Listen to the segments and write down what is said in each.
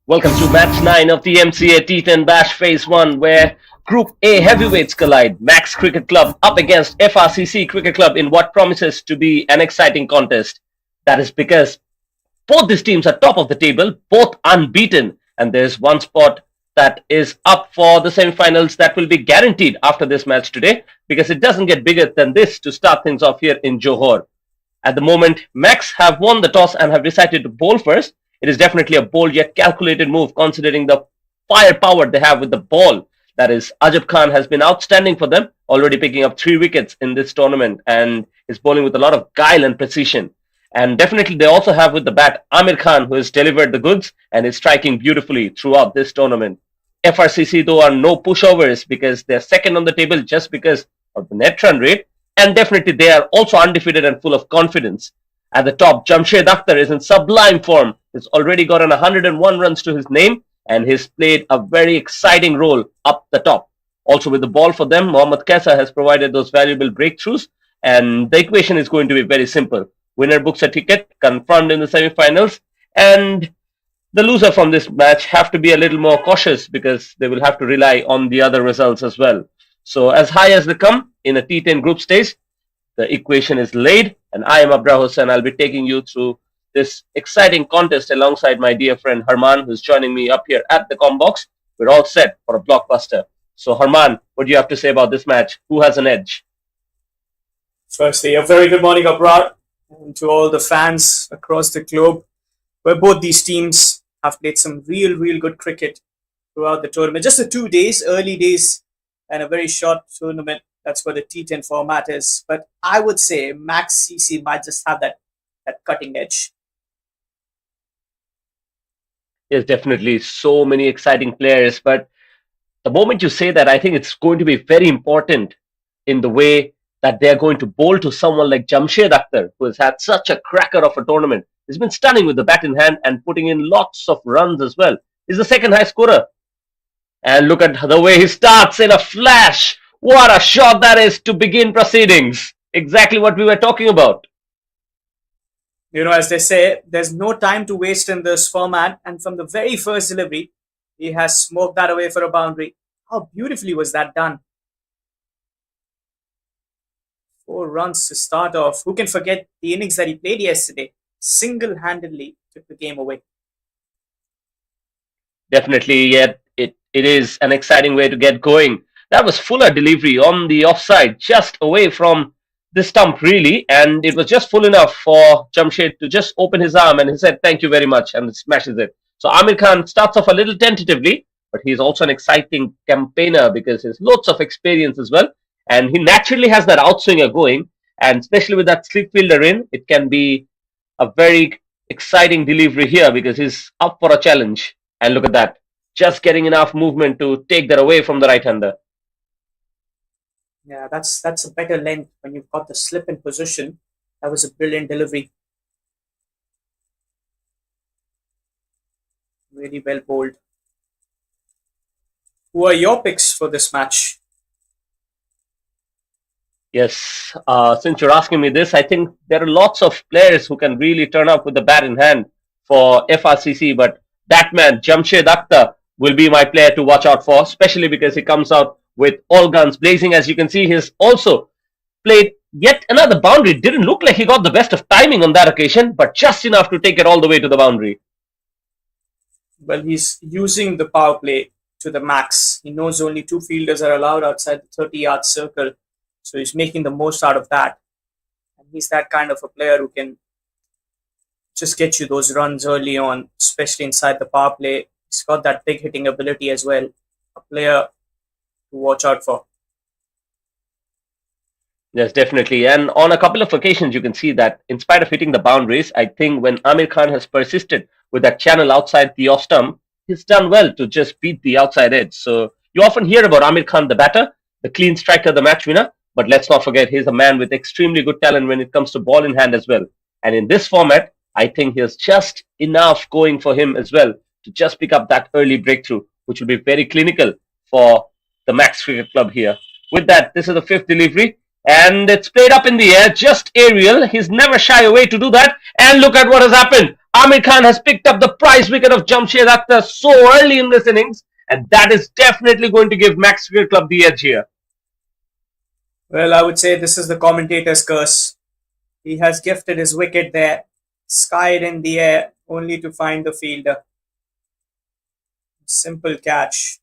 Welcome to match 9 of the MCA T10 Bash Phase 1, where Group A heavyweights collide. Maxx Cricket Club up against Frcc Cricket Club in what promises to be an exciting contest. That is because both these teams are top of the table, both unbeaten, and there's one spot that is up for the semi-finals that will be guaranteed after this match today, because it doesn't get bigger than this to start things off here in Johor. At the moment, Maxx have won the toss and have decided to bowl first. It is definitely a bold yet calculated move considering the firepower they have with the ball. That is, Ajab Khan has been outstanding for them, already picking up 3 wickets in this tournament and is bowling with a lot of guile and precision. And definitely they also have with the bat Amir Khan, who has delivered the goods and is striking beautifully throughout this tournament. FRCC though are no pushovers because they're second on the table just because of the net run rate, and definitely they are also undefeated and full of confidence. At the top, Jamshed Akhtar is in sublime form. He's already gotten 101 runs to his name, and he's played a very exciting role up the top. Also, with the ball for them, Mohammad Kaisa has provided those valuable breakthroughs, and the equation is going to be very simple. Winner books a ticket, confirmed in the semi-finals, and the loser from this match have to be a little more cautious because they will have to rely on the other results as well. So, as high as they come in a T10 group stage, the equation is laid, and I am Abra Hussain. I'll be taking you through this exciting contest alongside my dear friend Harman, who's joining me up here at the Combox. We're all set for a blockbuster. So, Harman, what do you have to say about this match? Who has an edge? Firstly, a very good morning, Abrar, and to all the fans across the globe, where both these teams have played some real good cricket throughout the tournament. Just the 2 days, early days, and a very short tournament. That's what the T10 format is. But I would say Maxx might just have that cutting edge. There's definitely so many exciting players, but the moment you say that, I think it's going to be very important in the way that they're going to bowl to someone like Jamshed Akhtar, who has had such a cracker of a tournament. He's been stunning with the bat in hand and putting in lots of runs as well. He's the second high scorer. And look at the way he starts in a flash. What a shot that is to begin proceedings. Exactly what we were talking about. You know, as they say, there's no time to waste in this format. And from the very first delivery, he has smoked that away for a boundary. How beautifully was that done? 4 runs to start off. Who can forget the innings that he played yesterday? Single-handedly took the game away. Definitely, yeah, it is an exciting way to get going. That was fuller delivery on the offside, just away from the stump, really, and it was just full enough for Jamshed to just open his arm and he said, "Thank you very much," and smashes it. So Amir Khan starts off a little tentatively, but he's also an exciting campaigner because he has lots of experience as well, and he naturally has that outswinger going, and especially with that slip fielder in, it can be a very exciting delivery here because he's up for a challenge. And look at that, just getting enough movement to take that away from the right-hander. Yeah, that's a better length when you've got the slip in position. That was a brilliant delivery. Really well bowled. Who are your picks for this match? Yes, since you're asking me this, I think there are lots of players who can really turn up with the bat in hand for FRCC, but that man, Jamshed Akhtar, will be my player to watch out for, especially because he comes out with all guns blazing. As you can see, he's also played yet another boundary. Didn't look like he got the best of timing on that occasion, but just enough to take it all the way to the boundary. Well, he's using the power play to the max. He knows only 2 fielders are allowed outside the 30-yard circle. So he's making the most out of that. And he's that kind of a player who can just get you those runs early on, especially inside the power play. He's got that big hitting ability as well. A player to watch out for. Yes, definitely. And on a couple of occasions, you can see that in spite of hitting the boundaries, I think when Amir Khan has persisted with that channel outside the off stump, he's done well to just beat the outside edge. So you often hear about Amir Khan, the batter, the clean striker, the match winner. But let's not forget, he's a man with extremely good talent when it comes to ball in hand as well. And in this format, I think he has just enough going for him as well to just pick up that early breakthrough, which will be very clinical for the Maxx Cricket Club here. With that, this is the 5th delivery. And it's played up in the air, just aerial. He's never shy away to do that. And look at what has happened. Amir Khan has picked up the prize wicket of Jamshed Akhtar so early in this innings. And that is definitely going to give Maxx Cricket Club the edge here. Well, I would say this is the commentator's curse. He has gifted his wicket there, skied in the air, only to find the fielder. Simple catch.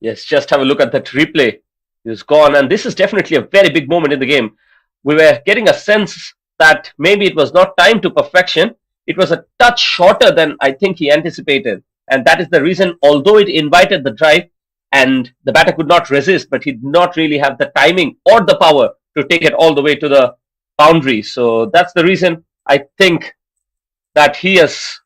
Yes, just have a look at that replay. He's gone, and this is definitely a very big moment in the game. We were getting a sense that maybe it was not timed to perfection. It was a touch shorter than I think he anticipated. And that is the reason, although it invited the drive and the batter could not resist, but he did not really have the timing or the power to take it all the way to the boundary. So that's the reason I think that he has,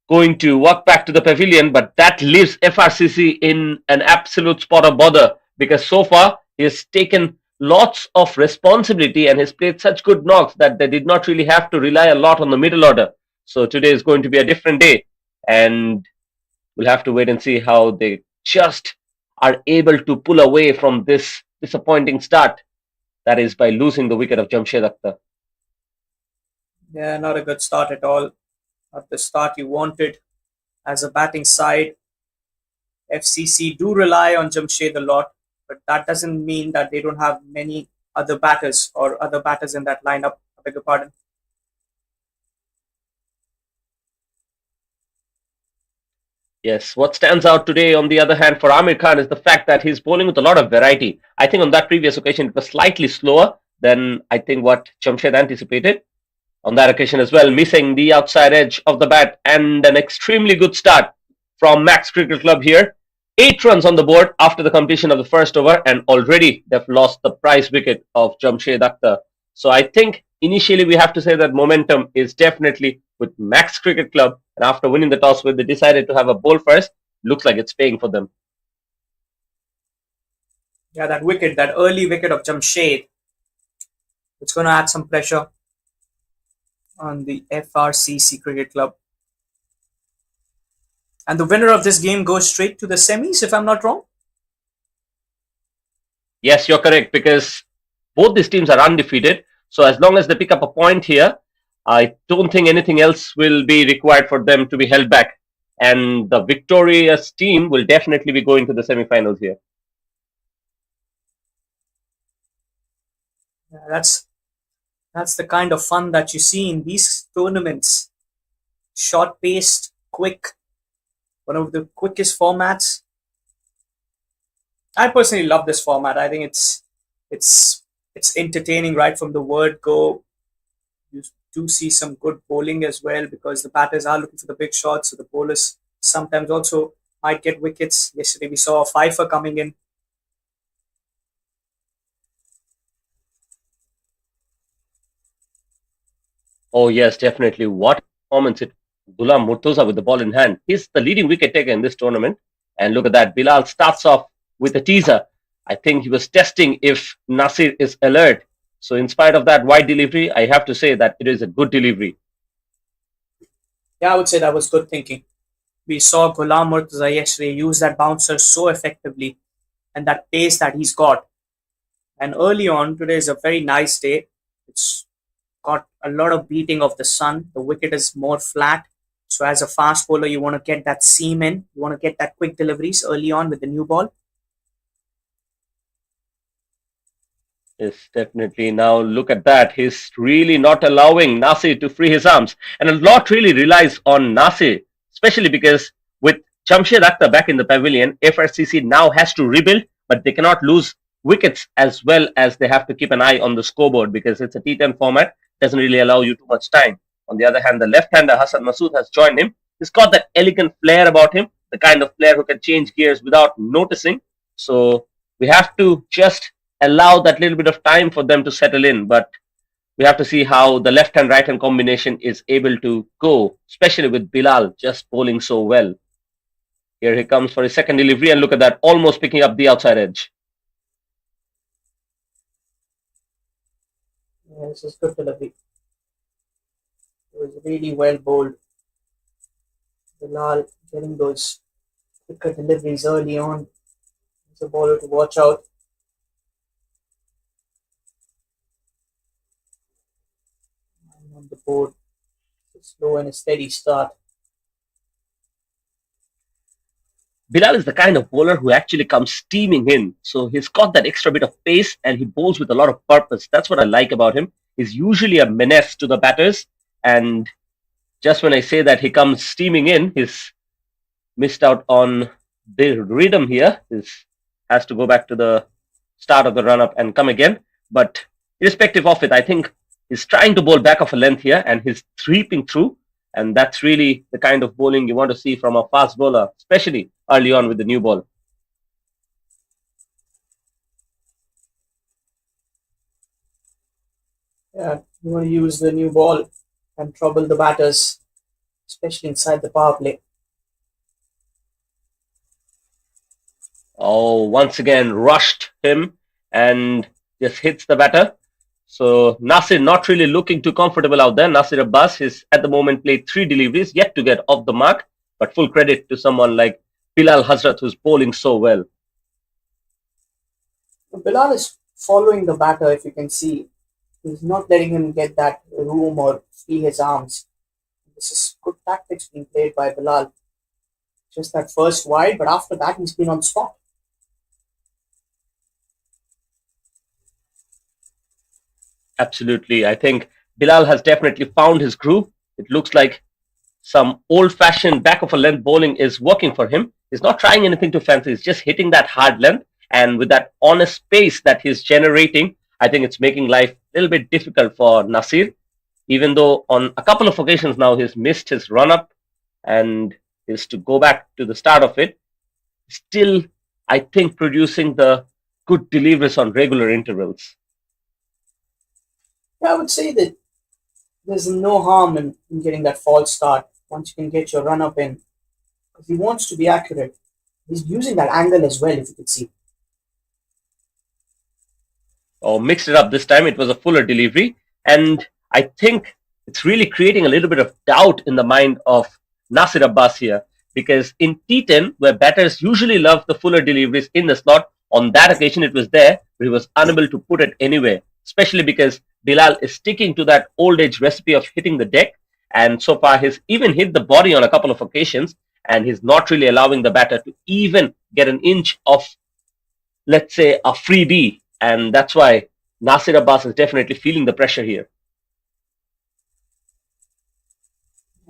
going to walk back to the pavilion, but that leaves FRCC in an absolute spot of bother because so far he has taken lots of responsibility and has played such good knocks that they did not really have to rely a lot on the middle order. So today is going to be a different day, and we'll have to wait and see how they just are able to pull away from this disappointing start. That is by losing the wicket of Jamshed Akhtar. Yeah, not a good start at all. Not the start you wanted. As a batting side, FCC do rely on Jamshed a lot, but that doesn't mean that they don't have many other batters or other batters in that lineup. I beg your pardon. Yes, what stands out today, on the other hand, for Amir Khan is the fact that he's bowling with a lot of variety. I think on that previous occasion it was slightly slower than I think what Jamshed anticipated. On that occasion as well, missing the outside edge of the bat and an extremely good start from Maxx Cricket Club here. 8 runs on the board after the completion of the first over, and already they've lost the prize wicket of Jamshed Akhtar. So I think initially we have to say that momentum is definitely with Maxx Cricket Club, and after winning the toss, when they decided to have a bowl first, looks like it's paying for them. Yeah, that wicket, that early wicket of Jamshed, it's going to add some pressure on the FRCC Cricket Club. And the winner of this game goes straight to the semis, if I'm not wrong. Yes, you're correct because both these teams are undefeated. So as long as they pick up a point here, I don't think anything else will be required for them to be held back. And the victorious team will definitely be going to the semi-finals here. Yeah, that's the kind of fun that you see in these tournaments. Short paced, quick, one of the quickest formats. I personally love this format. I think it's it's entertaining right from the word go. You do see some good bowling as well because the batters are looking for the big shots, so the bowlers sometimes also might get wickets. Yesterday we saw a fifer coming in. Oh yes, definitely. What performance it Gulam Murtoza with the ball in hand. He's the leading wicket taker in this tournament. And look at that. Bilal starts off with a teaser. I think he was testing if Nasir is alert. So in spite of that wide delivery, I have to say that it is a good delivery. Yeah, I would say that was good thinking. We saw Ghulam Murtaza yesterday use that bouncer so effectively and that pace that he's got. And early on, today is a very nice day. It's got a lot of beating of the sun. The wicket is more flat. So as a fast bowler, you want to get that seam in. You want to get that quick deliveries early on with the new ball. Yes, definitely. Now look at that. He's really not allowing Nasir to free his arms. And a lot really relies on Nasir, especially because with Jamshed Akhtar back in the pavilion, FRCC now has to rebuild, but they cannot lose wickets as well as they have to keep an eye on the scoreboard because it's a T10 format, doesn't really allow you too much time. On the other hand, the left-hander Hassan Masood has joined him. He's got that elegant flair about him, the kind of player who can change gears without noticing. So we have to just allow that little bit of time for them to settle in. But we have to see how the left and right hand combination is able to go, especially with Bilal just bowling so well. Here he comes for his second delivery, and look at that, almost picking up the outside edge. Yeah, this is good delivery. It was really well bowled. Bilal getting those quicker deliveries early on. It's a bowler to watch out. And on the board, a slow and a steady start. Bilal is the kind of bowler who actually comes steaming in. So he's got that extra bit of pace and he bowls with a lot of purpose. That's what I like about him. He's usually a menace to the batters. And just when I say that he comes steaming in, he's missed out on the rhythm here. He has to go back to the start of the run up and come again. But irrespective of it, I think he's trying to bowl back of a length here and he's sweeping through. And that's really the kind of bowling you want to see from a fast bowler, especially early on with the new ball. Yeah, you want to use the new ball and trouble the batters. especially inside the power play. Oh, once again rushed him and just hits the batter. So Nasir not really looking too comfortable out there. Nasir Abbas is at the moment played 3 deliveries, yet to get off the mark. But full credit to someone like Bilal Hazrat who's bowling so well. Bilal is following the batter, if you can see. He's not letting him get that room or free his arms. This is good tactics being played by Bilal. Just that first wide, but after that he's been on spot. Absolutely. I think Bilal has definitely found his groove. It looks like some old-fashioned back of a length bowling is working for him. He's not trying anything too fancy. He's just hitting that hard length. And with that honest pace that he's generating, I think it's making life a little bit difficult for Nasir. Even though on a couple of occasions now he's missed his run-up and is to go back to the start of it. Still, I think producing the good deliveries on regular intervals. Yeah, I would say that there's no harm in getting that false start once you can get your run up in. If he wants to be accurate, he's using that angle as well, if you could see. Or mixed it up this time. It was a fuller delivery. And I think it's really creating a little bit of doubt in the mind of Nasir Abbas here. Because in T10, where batters usually love the fuller deliveries in the slot, on that occasion it was there, but he was unable to put it anywhere. Especially because Bilal is sticking to that old age recipe of hitting the deck. And so far, he's even hit the body on a couple of occasions. And he's not really allowing the batter to even get an inch of, let's say, a freebie. And that's why Nasir Abbas is definitely feeling the pressure here.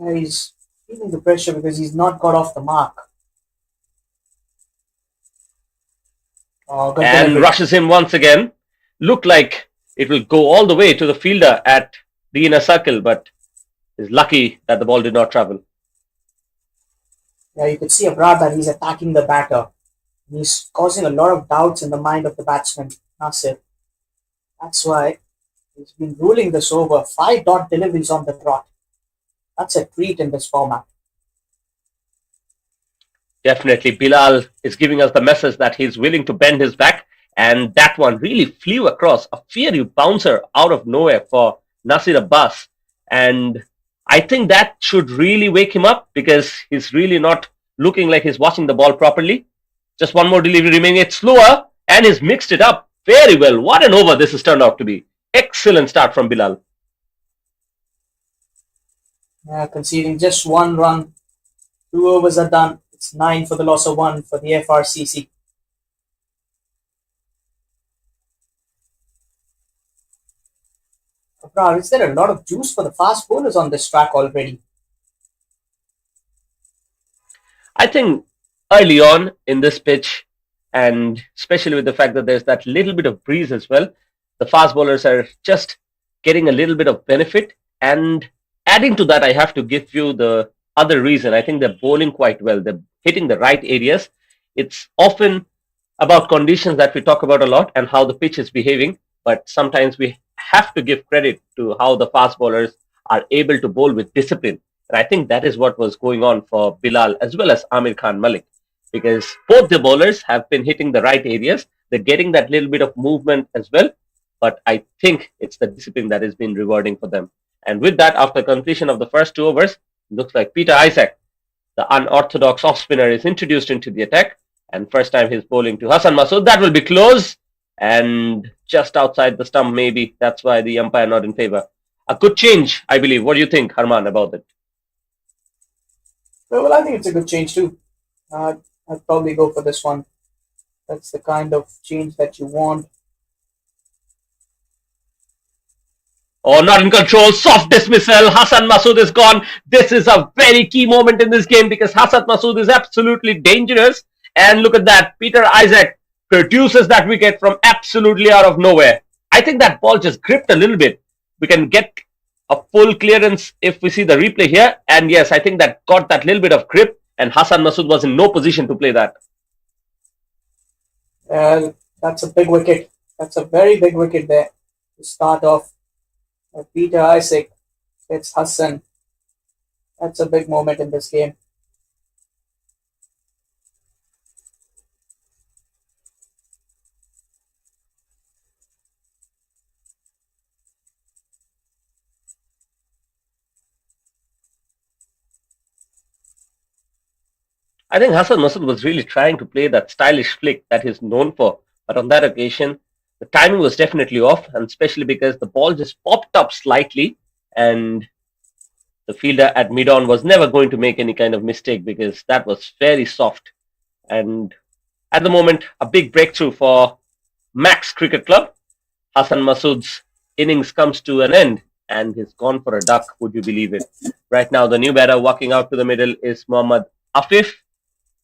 Yeah, he's feeling the pressure because he's not got off the mark. Oh, good And delivery. rushes in once again. Looked like it will go all the way to the fielder at the inner circle, but is lucky that the ball did not travel. Yeah, you could see abroad that he's attacking the batter. He's causing a lot of doubts in the mind of the batsman, Nasir. That's why he's been ruling this over. 5 dot deliveries on the trot. That's a treat in this format. Definitely, Bilal is giving us the message that he's willing to bend his back, and that one really flew across a fiery bouncer out of nowhere for Nasir Abbas. And I think that should really wake him up because he's really not looking like he's watching the ball properly. Just one more delivery remaining. It's slower, and he's mixed it up very well. What an over this has turned out to be. Excellent start from Bilal. Yeah, conceding just 1 run. 2 overs are done. It's 9 for the loss of 1 for the Frcc. Abrar, is there a lot of juice for the fast bowlers on this track already? I think early on in this pitch, and especially with the fact that there's that little bit of breeze as well, the fast bowlers are just getting a little bit of benefit. And adding to that, I have to give you the other reason. I think they're bowling quite well. They're hitting the right areas. It's often about conditions that we talk about a lot and how the pitch is behaving, but sometimes we have to give credit to how the fast bowlers are able to bowl with discipline. And I think that is what was going on for Bilal as well as Amir Khan Malik, because both the bowlers have been hitting the right areas. They're getting that little bit of movement as well, but I think it's the discipline that has been rewarding for them. And with that, after completion of the first 2 overs, looks like Peter Isaac, the unorthodox off spinner, is introduced into the attack. And first time he's bowling to Hassan Masood. That will be close and just outside the stump, maybe. That's why the umpire not in favor. A good change, I believe. What do you think, Harman, about it? Well, I think it's a good change too. I'd probably go for this one. That's the kind of change that you want. Oh, not in control. Soft dismissal. Hassan Masood is gone. This is a very key moment in this game because Hassan Masood is absolutely dangerous. And look at that. Peter Isaac produces that wicket from absolutely out of nowhere. I think that ball just gripped a little bit. We can get a full clearance if we see the replay here. And yes, I think that got that little bit of grip. And Hassan Masood was in no position to play that. That's a big wicket. That's a very big wicket there to start off. Peter Isaac gets Hassan. That's a big moment in this game. I think Hassan Masood was really trying to play that stylish flick that he's known for, but on that occasion, the timing was definitely off, and especially because the ball just popped up slightly, and the fielder at mid-on was never going to make any kind of mistake because that was very soft. And at the moment, a big breakthrough for Maxx Cricket Club. Hassan Masood's innings comes to an end, and he's gone for a duck. Would you believe it? Right now, the new batter walking out to the middle is Mohammad Afif,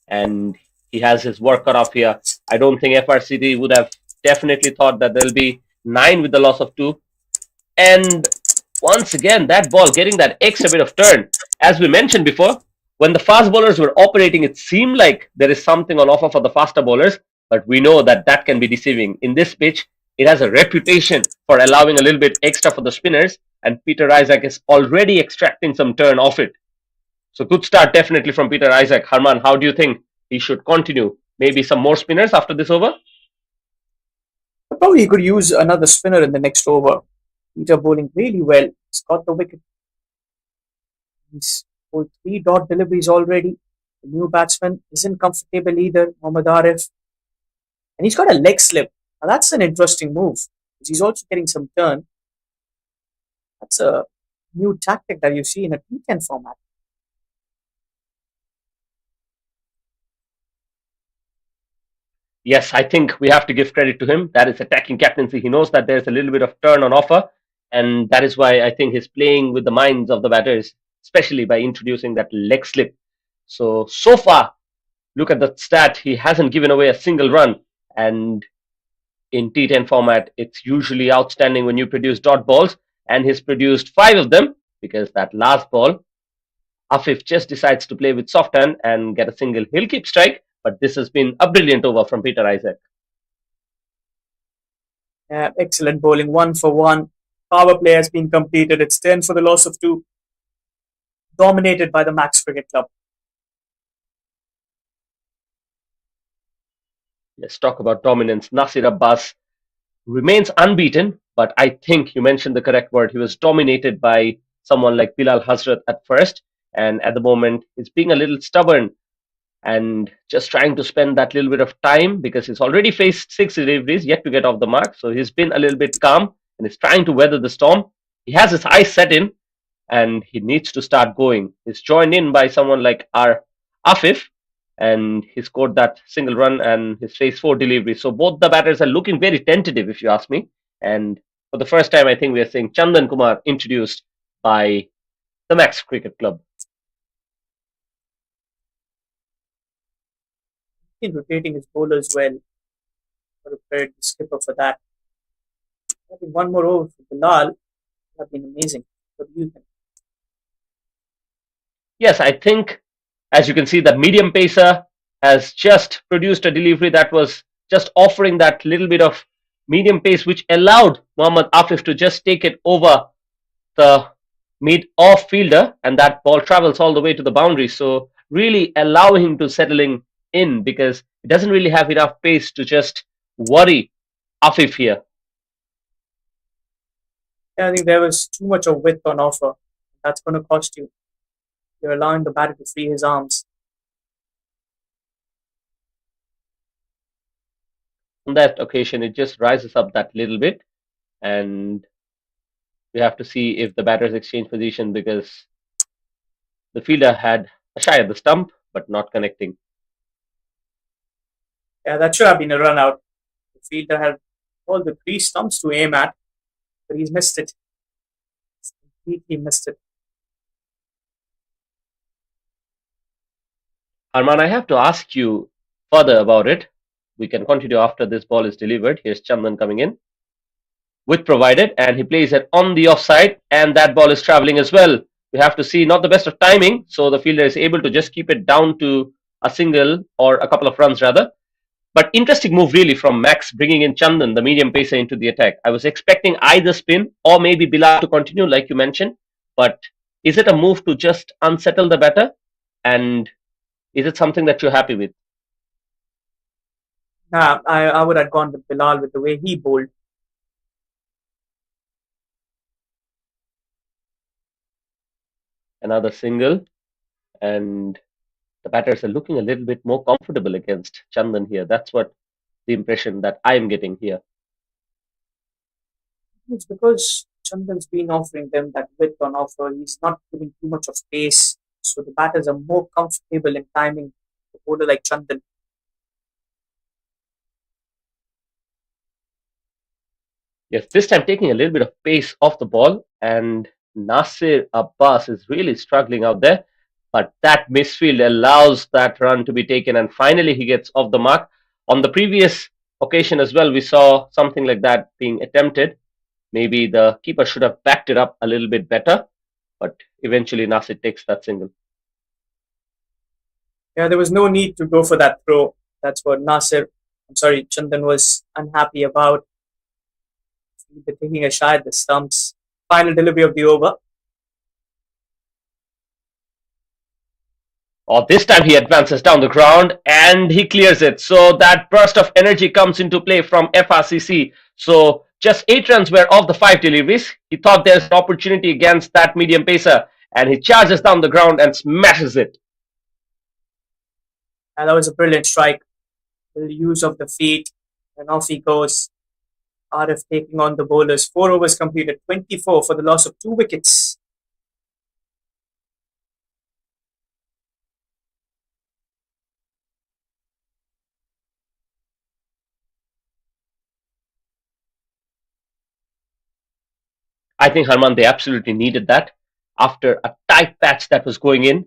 and he has his work cut off here. I don't think FRCD would have definitely thought that there'll be 9 with the loss of 2. And once again, that ball getting that extra bit of turn. As we mentioned before, when the fast bowlers were operating, it seemed like there is something on offer for the faster bowlers, but we know that that can be deceiving. In this pitch, it has a reputation for allowing a little bit extra for the spinners, and Peter Isaac is already extracting some turn off it. So good start definitely from Peter Isaac. Harman, how do you think he should continue? Maybe some more spinners after this over? Probably he could use another spinner in the next over. Peter bowling really well. He's got the wicket. He's bowled 3 dot deliveries already. The new batsman isn't comfortable either, Mohammad Arif. And he's got a leg slip. Now that's an interesting move. He's also getting some turn. That's a new tactic that you see in a T10 format. Yes, I think we have to give credit to him. That is attacking captaincy. He knows that there's a little bit of turn on offer, and that is why I think he's playing with the minds of the batters, especially by introducing that leg slip. So far, look at the stat. He hasn't given away a single run, and in T10 format, it's usually outstanding when you produce dot balls, and he's produced 5 of them because that last ball, Afif just decides to play with soft hand and get a single. He'll keep strike, but this has been a brilliant over from Peter Isaac. Excellent bowling, 1 for 1. Power play has been completed. It's 10 for the loss of 2. Dominated by the Maxx Cricket Club. Let's talk about dominance. Nasir Abbas remains unbeaten, but I think you mentioned the correct word. He was dominated by someone like Bilal Hazrat at first, and at the moment he's being a little stubborn and just trying to spend that little bit of time because he's already faced 6 deliveries yet to get off the mark. So he's been a little bit calm and is trying to weather the storm. He has his eyes set in and he needs to start going. He's joined in by someone like our Afif, and he scored that single run and his faced 4 deliveries. So both the batters are looking very tentative, if you ask me. And for the first time, I think we are seeing Chandan Kumar introduced by the Maxx Cricket Club. He's been rotating his bowlers well. Prepared the skipper for that. I think one more over for Bilal would have been amazing. What do you think? Yes, I think, as you can see, the medium pacer has just produced a delivery that was just offering that little bit of medium pace, which allowed Mohammad Afif to just take it over the mid-off fielder, and that ball travels all the way to the boundary. So really allowing him to settling in because he doesn't really have enough pace to just worry Afif here. Yeah, I think there was too much of width on offer. That's going to cost you. You're allowing the batter to free his arms. On that occasion, it just rises up that little bit, and we have to see if the batters exchange position because the fielder had a shy at the stump but not connecting. Yeah, that should have been a run out. The fielder had all the 3 stumps to aim at, but he's missed it. He's completely missed it. Arman, I have to ask you further about it. We can continue after this ball is delivered. Here's Chandan coming in with provided, and he plays it on the offside, and that ball is traveling as well. We have to see not the best of timing, so the fielder is able to just keep it down to a single or a couple of runs rather. But interesting move really from Maxx bringing in Chandan, the medium pacer, into the attack. I was expecting either spin or maybe Bilal to continue, like you mentioned, but Is it a move to just unsettle the batter? And is it something that you're happy with? Nah, I would have gone with Bilal with the way he bowled. Another single, and the batters are looking a little bit more comfortable against Chandan here. That's what the impression that I'm getting here. It's because Chandan's been offering them that width on offer. He's not giving too much of space, so the batters are more comfortable in timing the bowler like Chandan. Yes, this time taking a little bit of pace off the ball, and Nasir Abbas is really struggling out there. But that misfield allows that run to be taken, and finally he gets off the mark. On the previous occasion as well, we saw something like that being attempted. Maybe the keeper should have backed it up a little bit better, but eventually Nasir takes that single. Yeah, there was no need to go for that throw. That's what Chandan was unhappy about. They're taking a shot at the stumps. Final delivery of the over. Or this time he advances down the ground and he clears it. So that burst of energy comes into play from Frcc. So just 8 runs were off the 5 deliveries. He thought there's an opportunity against that medium pacer and he charges down the ground and smashes it. And that was a brilliant strike. The use of the feet. And off he goes. RF taking on the bowlers. 4 overs completed. 24 for the loss of 2 wickets. I think Harman, they absolutely needed that. After a tight patch that was going in,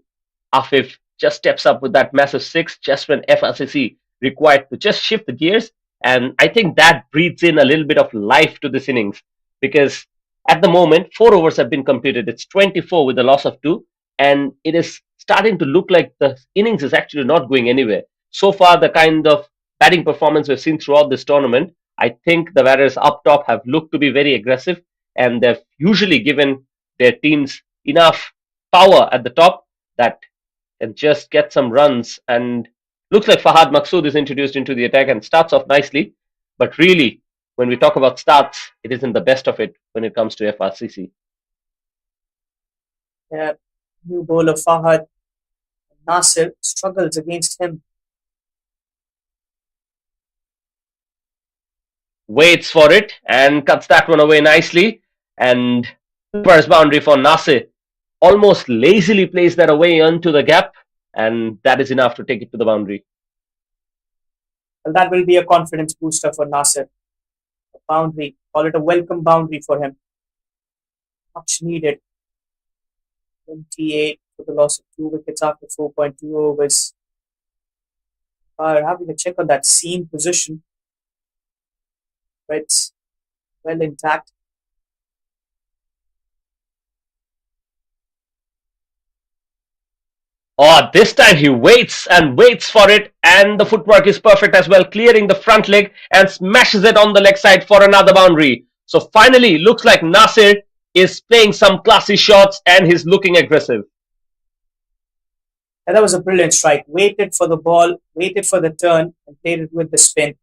Afif just steps up with that massive six just when FRCC required to just shift the gears. And I think that breathes in a little bit of life to this innings because at the moment, 4 overs have been completed. It's 24 with a loss of two, and it is starting to look like the innings is actually not going anywhere. So far, the kind of batting performance we've seen throughout this tournament, I think the batters up top have looked to be very aggressive, and they've usually given their teams enough power at the top that and just get some runs. And looks like Fahad Maksud is introduced into the attack and starts off nicely. But really, when we talk about starts, it isn't the best of it when it comes to FRCC. Yeah, new bowler Fahad Nasir struggles against him. Waits for it and cuts that one away nicely. And first boundary for Nasir. Almost lazily plays that away into the gap. And that is enough to take it to the boundary. Well, that will be a confidence booster for Nasir. A boundary, call it a welcome boundary for him. Much needed. 28 for the loss of 2 wickets after 4.2 overs. Having a check on that seam position. It's well intact. Oh, this time he waits and waits for it, and the footwork is perfect as well, clearing the front leg and smashes it on the leg side for another boundary. So finally, looks like Nasir is playing some classy shots and he's looking aggressive. And that was a brilliant strike. Waited for the ball, waited for the turn, and played it with the spin.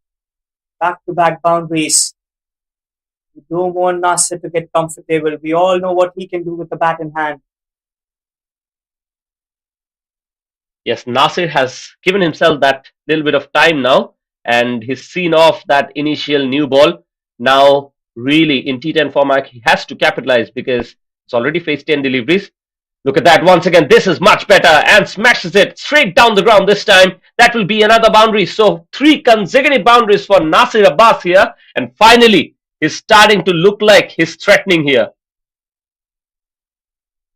Back-to-back boundaries. We don't want Nasir to get comfortable. We all know what he can do with the bat in hand. Yes, Nasir has given himself that little bit of time now, and he's seen off that initial new ball. Now, really, in T10 format, he has to capitalize because it's already faced 10 deliveries. Look at that once again. This is much better and smashes it straight down the ground this time. That will be another boundary. So 3 consecutive boundaries for Nasir Abbas here. And finally, he's starting to look like he's threatening here.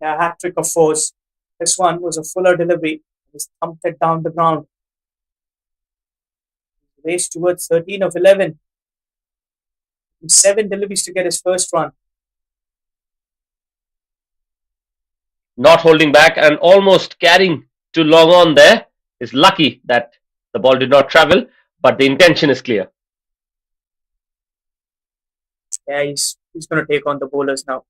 A hat trick of fours. This one was a fuller delivery. He thumped it down the ground. Raced towards 13 of 11. 7 deliveries to get his first run. Not holding back and almost carrying too long on there. Is lucky that the ball did not travel, but the intention is clear. Yeah, he's going to take on the bowlers now.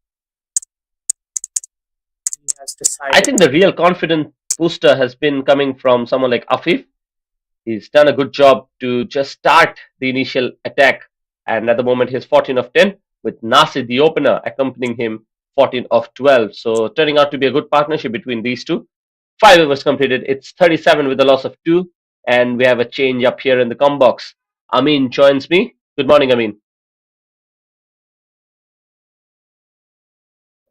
He has I decided think the that. real confidence booster has been coming from someone like Afif. He's done a good job to just start the initial attack, and at the moment he's 14 of 10 with Nasir, the opener, accompanying him 14 of 12. So turning out to be a good partnership between these two. 5 overs completed. It's 37 with a loss of 2, and we have a change up here in the com box. Amin joins me. Good morning, Amin.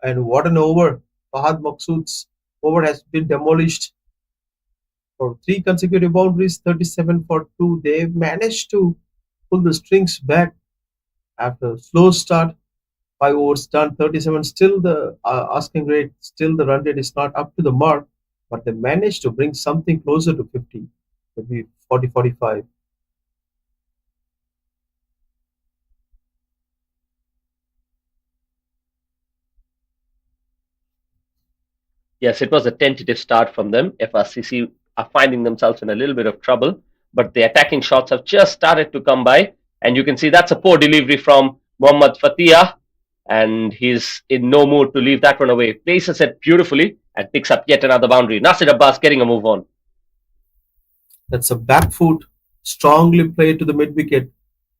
And what an over! Fahad Maksud's over has been demolished for three consecutive boundaries, 37 for 2. They've managed to pull the strings back after a slow start. 5 overs done, 37. Still the asking rate, still the run rate is not up to the mark, but they managed to bring something closer to 50, maybe 40, 45. Yes, it was a tentative start from them. FRCC are finding themselves in a little bit of trouble, but the attacking shots have just started to come by. And you can see that's a poor delivery from Mohammad Fatia, and he's in no mood to leave that one away. Places it beautifully and picks up yet another boundary. Nasir Abbas getting a move on. That's a back foot, strongly played to the mid wicket.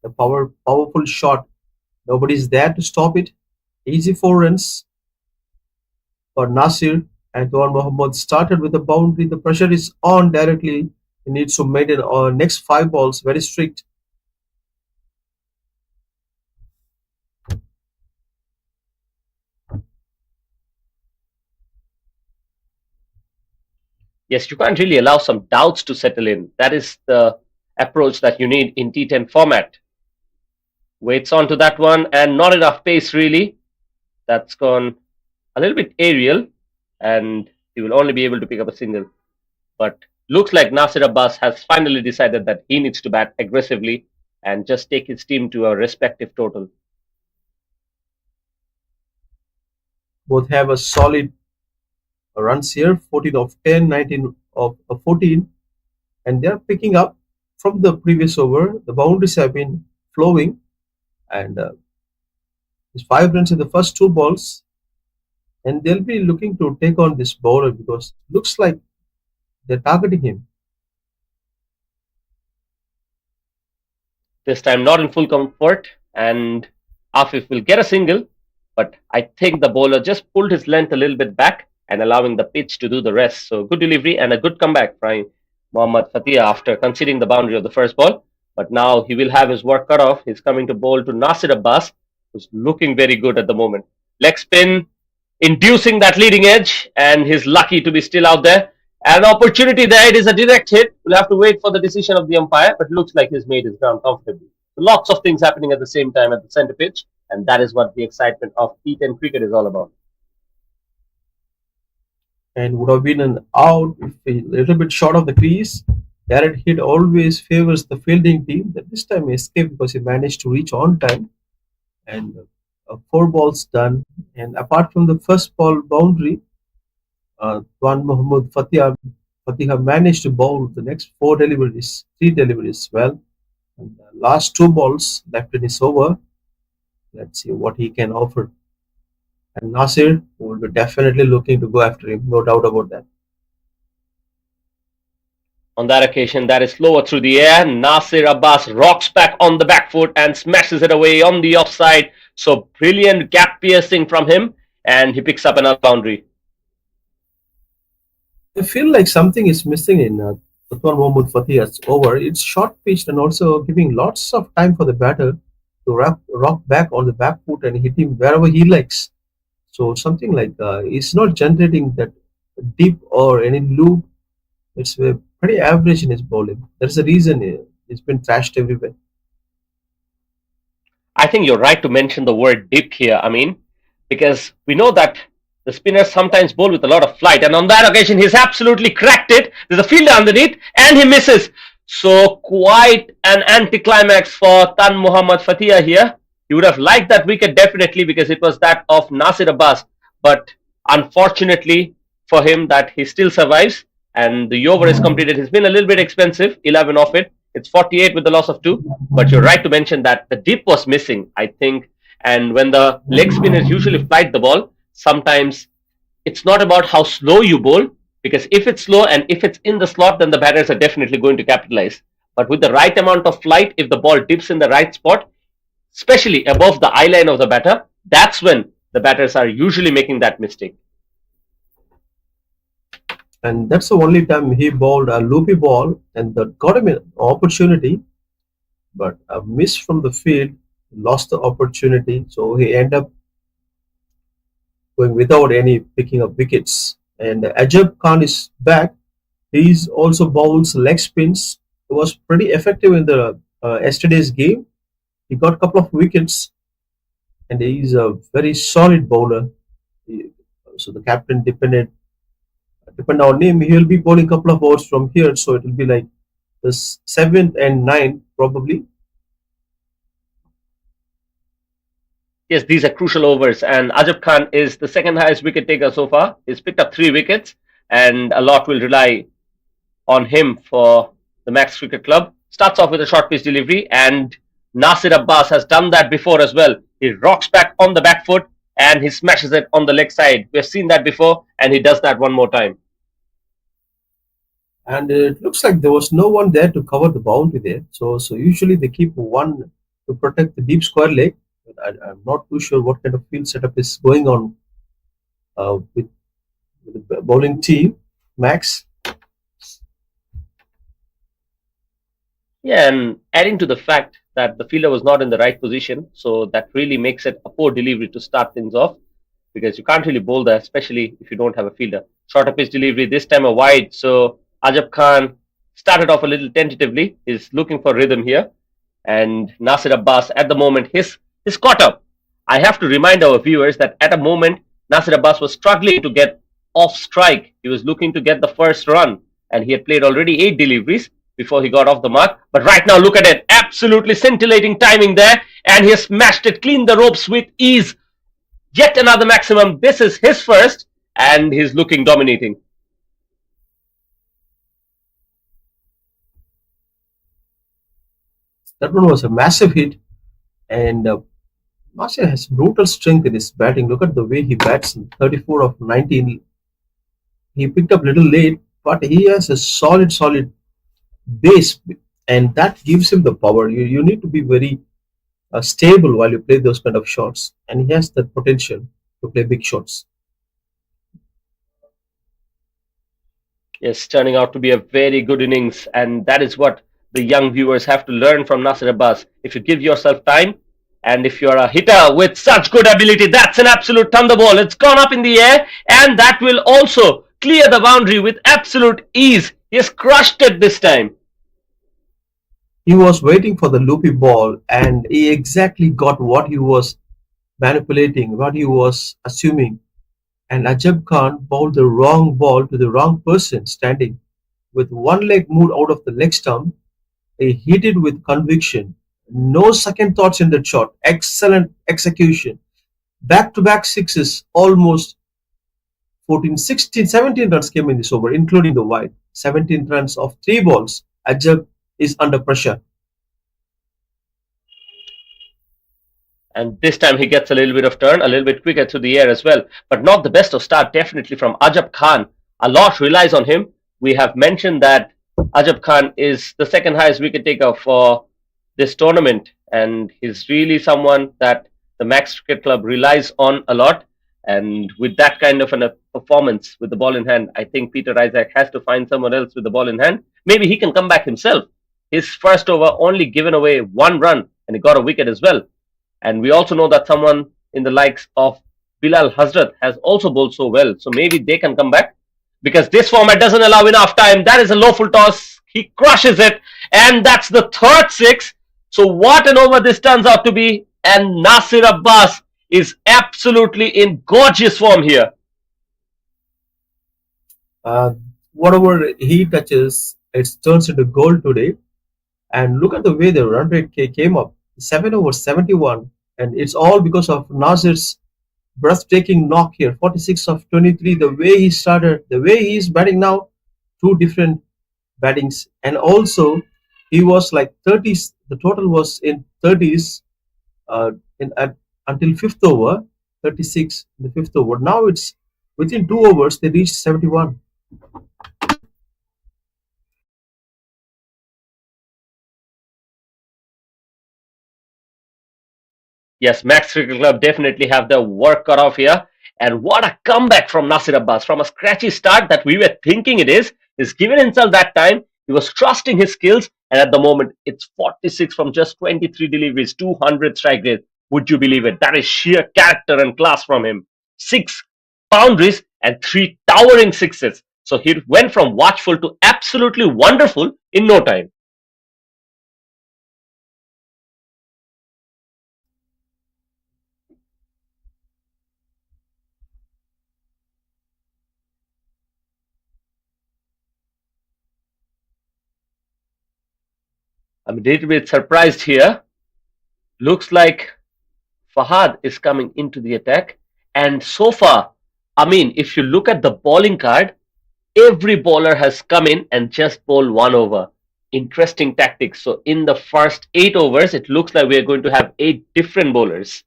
The powerful shot. Nobody's there to stop it. Easy 4 runs for Nasir, and Tuan Mohammad started with a boundary. The pressure is on directly. He needs to maintain next 5 balls very strict. Yes, you can't really allow some doubts to settle in. That is the approach that you need in T10 format. Waits on to that one, and not enough pace really. That's gone a little bit aerial, and he will only be able to pick up a single. But looks like Nasir Abbas has finally decided that he needs to bat aggressively and just take his team to a respective total. Both have a solid runs here, 14 of 10, 19 of 14, and they're picking up from the previous over. The boundaries have been flowing, and it's 5 runs in the first 2 balls, and they'll be looking to take on this bowler because looks like they're targeting him. This time not in full comfort, and Afif will get a single, but I think the bowler just pulled his length a little bit back and allowing the pitch to do the rest. So good delivery and a good comeback from Mohammad Fatia after conceding the boundary of the first ball. But now he will have his work cut off. He's coming to bowl to Nasir Abbas, who's looking very good at the moment. Leg spin, inducing that leading edge, and he's lucky to be still out there. An opportunity there. It is a direct hit. We'll have to wait for the decision of the umpire, but looks like he's made his ground comfortably. Lots of things happening at the same time at the centre pitch, and that is what the excitement of T10 cricket is all about. And would have been an out if a little bit short of the crease. Direct hit always favors the fielding team. That this time he escaped because he managed to reach on time, and 4 balls done. And apart from the first ball boundary, Tuan Muhammad Fatiha managed to bowl the next 4 deliveries, 3 deliveries well. And the last 2 balls left in his over. Let's see what he can offer. And Nasir will be definitely looking to go after him, no doubt about that. On that occasion, that is slower through the air. Nasir Abbas rocks back on the back foot and smashes it away on the offside. So brilliant gap piercing from him, and he picks up another boundary. I feel like something is missing in Tuan Muhammad Fatiha's over. It's short pitched and also giving lots of time for the batter to rock back on the back foot and hit him wherever he likes. So something like it's not generating that deep or any loop. It's pretty average in his bowling. That's the reason it's been trashed everywhere. I think you're right to mention the word dip here, I mean, because we know that the spinners sometimes bowl with a lot of flight, and on that occasion, he's absolutely cracked it. There's a fielder underneath, and he misses. So, quite an anticlimax for Tan Muhammad Fatia here. He would have liked that wicket definitely because it was that of Nasir Abbas, but unfortunately for him, that he still survives, and the over is completed. He's been a little bit expensive, 11 off it. It's 48 with the loss of 2, but you're right to mention that the dip was missing, I think. And when the leg spinners usually flight the ball, sometimes It's not about how slow you bowl, because if it's slow and if it's in the slot, then the batters are definitely going to capitalize. But with the right amount of flight, if the ball dips in the right spot, especially above the eye line of the batter, that's when the batters are usually making that mistake. And that's the only time he bowled a loopy ball, and that got him an opportunity, but a miss from the field lost the opportunity. So he ended up going without any picking up wickets. And Ajab Khan is back. He's also bowls leg spins. He was pretty effective in the yesterday's game. He got a couple of wickets, and he's a very solid bowler. He- So the captain depend on him. He'll be bowling a couple of overs from here, so it will be like the seventh and ninth probably. Yes, these are crucial overs, and Ajab Khan is the second highest wicket taker so far. He's picked up 3 wickets, and a lot will rely on him for the Maxx Cricket Club. Starts off with a short pitch delivery, and Nasir Abbas has done that before as well. He rocks back on the back foot and he smashes it on the leg side. We've seen that before, and he does that one more time. And it looks like there was no one there to cover the boundary there. So usually they keep one to protect the deep square leg. But I'm not too sure what kind of field setup is going on with the bowling team. Max, Yeah, and adding to the fact that the fielder was not in the right position, so that really makes it a poor delivery to start things off, because you can't really bowl there, especially if you don't have a fielder. Shorter pitch delivery, this time a wide. So Ajab Khan started off a little tentatively. He's looking for rhythm here. And Nasir Abbas, at the moment, his caught up. I have to remind our viewers that at a moment, Nasir Abbas was struggling to get off strike. He was looking to get the first run, and he had played already 8 deliveries before he got off the mark. But right now, look at it. Absolutely scintillating timing there, and he has smashed it, cleaned the ropes with ease. Yet another maximum. This is his first, and he's looking dominating. that one was a massive hit. And Marcia has brutal strength in his batting. Look at the way he bats in 34 of 19. He picked up little late, but he has a solid base, and that gives him the power. You need to be very stable while you play those kind of shots, and he has that potential to play big shots. Yes, turning out to be a very good innings, and that is what the young viewers have to learn from Nasir Abbas. If you give yourself time, and if you're a hitter with such good ability, that's an absolute thunderball. It's gone up in the air, and that will also clear the boundary with absolute ease. He has crushed it this time. He was waiting for the loopy ball, and he exactly got what he was manipulating, what he was assuming. And Ajab Khan bowled the wrong ball to the wrong person standing. With one leg moved out of the leg stump, he hit it with conviction. No second thoughts in that shot. Excellent execution. Back to back sixes, almost 14, 16, 17 runs came in this over, including the wide. 17 runs of 3 balls. Ajab is under pressure. And this time he gets a little bit of turn, a little bit quicker through the air as well. But not the best of start, definitely from Ajab Khan. A lot relies on him. We have mentioned that Ajab Khan is the second highest wicket taker for this tournament, and he's really someone that the Maxx Cricket Club relies on a lot. And with that kind of a performance with the ball in hand, I think Peter Isaac has to find someone else with the ball in hand. Maybe he can come back himself. His first over only given away 1 run, and he got a wicket as well. And we also know that someone in the likes of Bilal Hazrat has also bowled so well. So maybe they can come back, because this format doesn't allow enough time. That is a low full toss. He crushes it. And that's the third six. So what an over this turns out to be. And Nasir Abbas is absolutely in gorgeous form here. Uh, Whatever he touches, it turns into gold today. And look at the way the run rate came up, 7 over 71, and it's all because of Nasir's breathtaking knock here, 46 of 23. The way he started, the way he's batting now, two different battings, and also he was like 30s. The total was in 30s in until fifth over, 36 in the fifth over. Now it's Within 2 overs, they reached 71. Yes, Max Cricket Club definitely have their work cut off here. And what a comeback from Nasir Abbas. From a scratchy start that we were thinking it is, he's given himself that time. He was trusting his skills. And at the moment, it's 46 from just 23 deliveries, 200 strike rate. Would you believe it? That is sheer character and class from him. Six boundaries and three towering sixes. So he went from watchful to absolutely wonderful in no time. I'm a little bit surprised here. Looks like Fahad is coming into the attack. And so far, I mean, if you look at the bowling card, every bowler has come in and just bowled 1 over. Interesting tactics. So in the first 8 overs, it looks like we are going to have 8 different bowlers.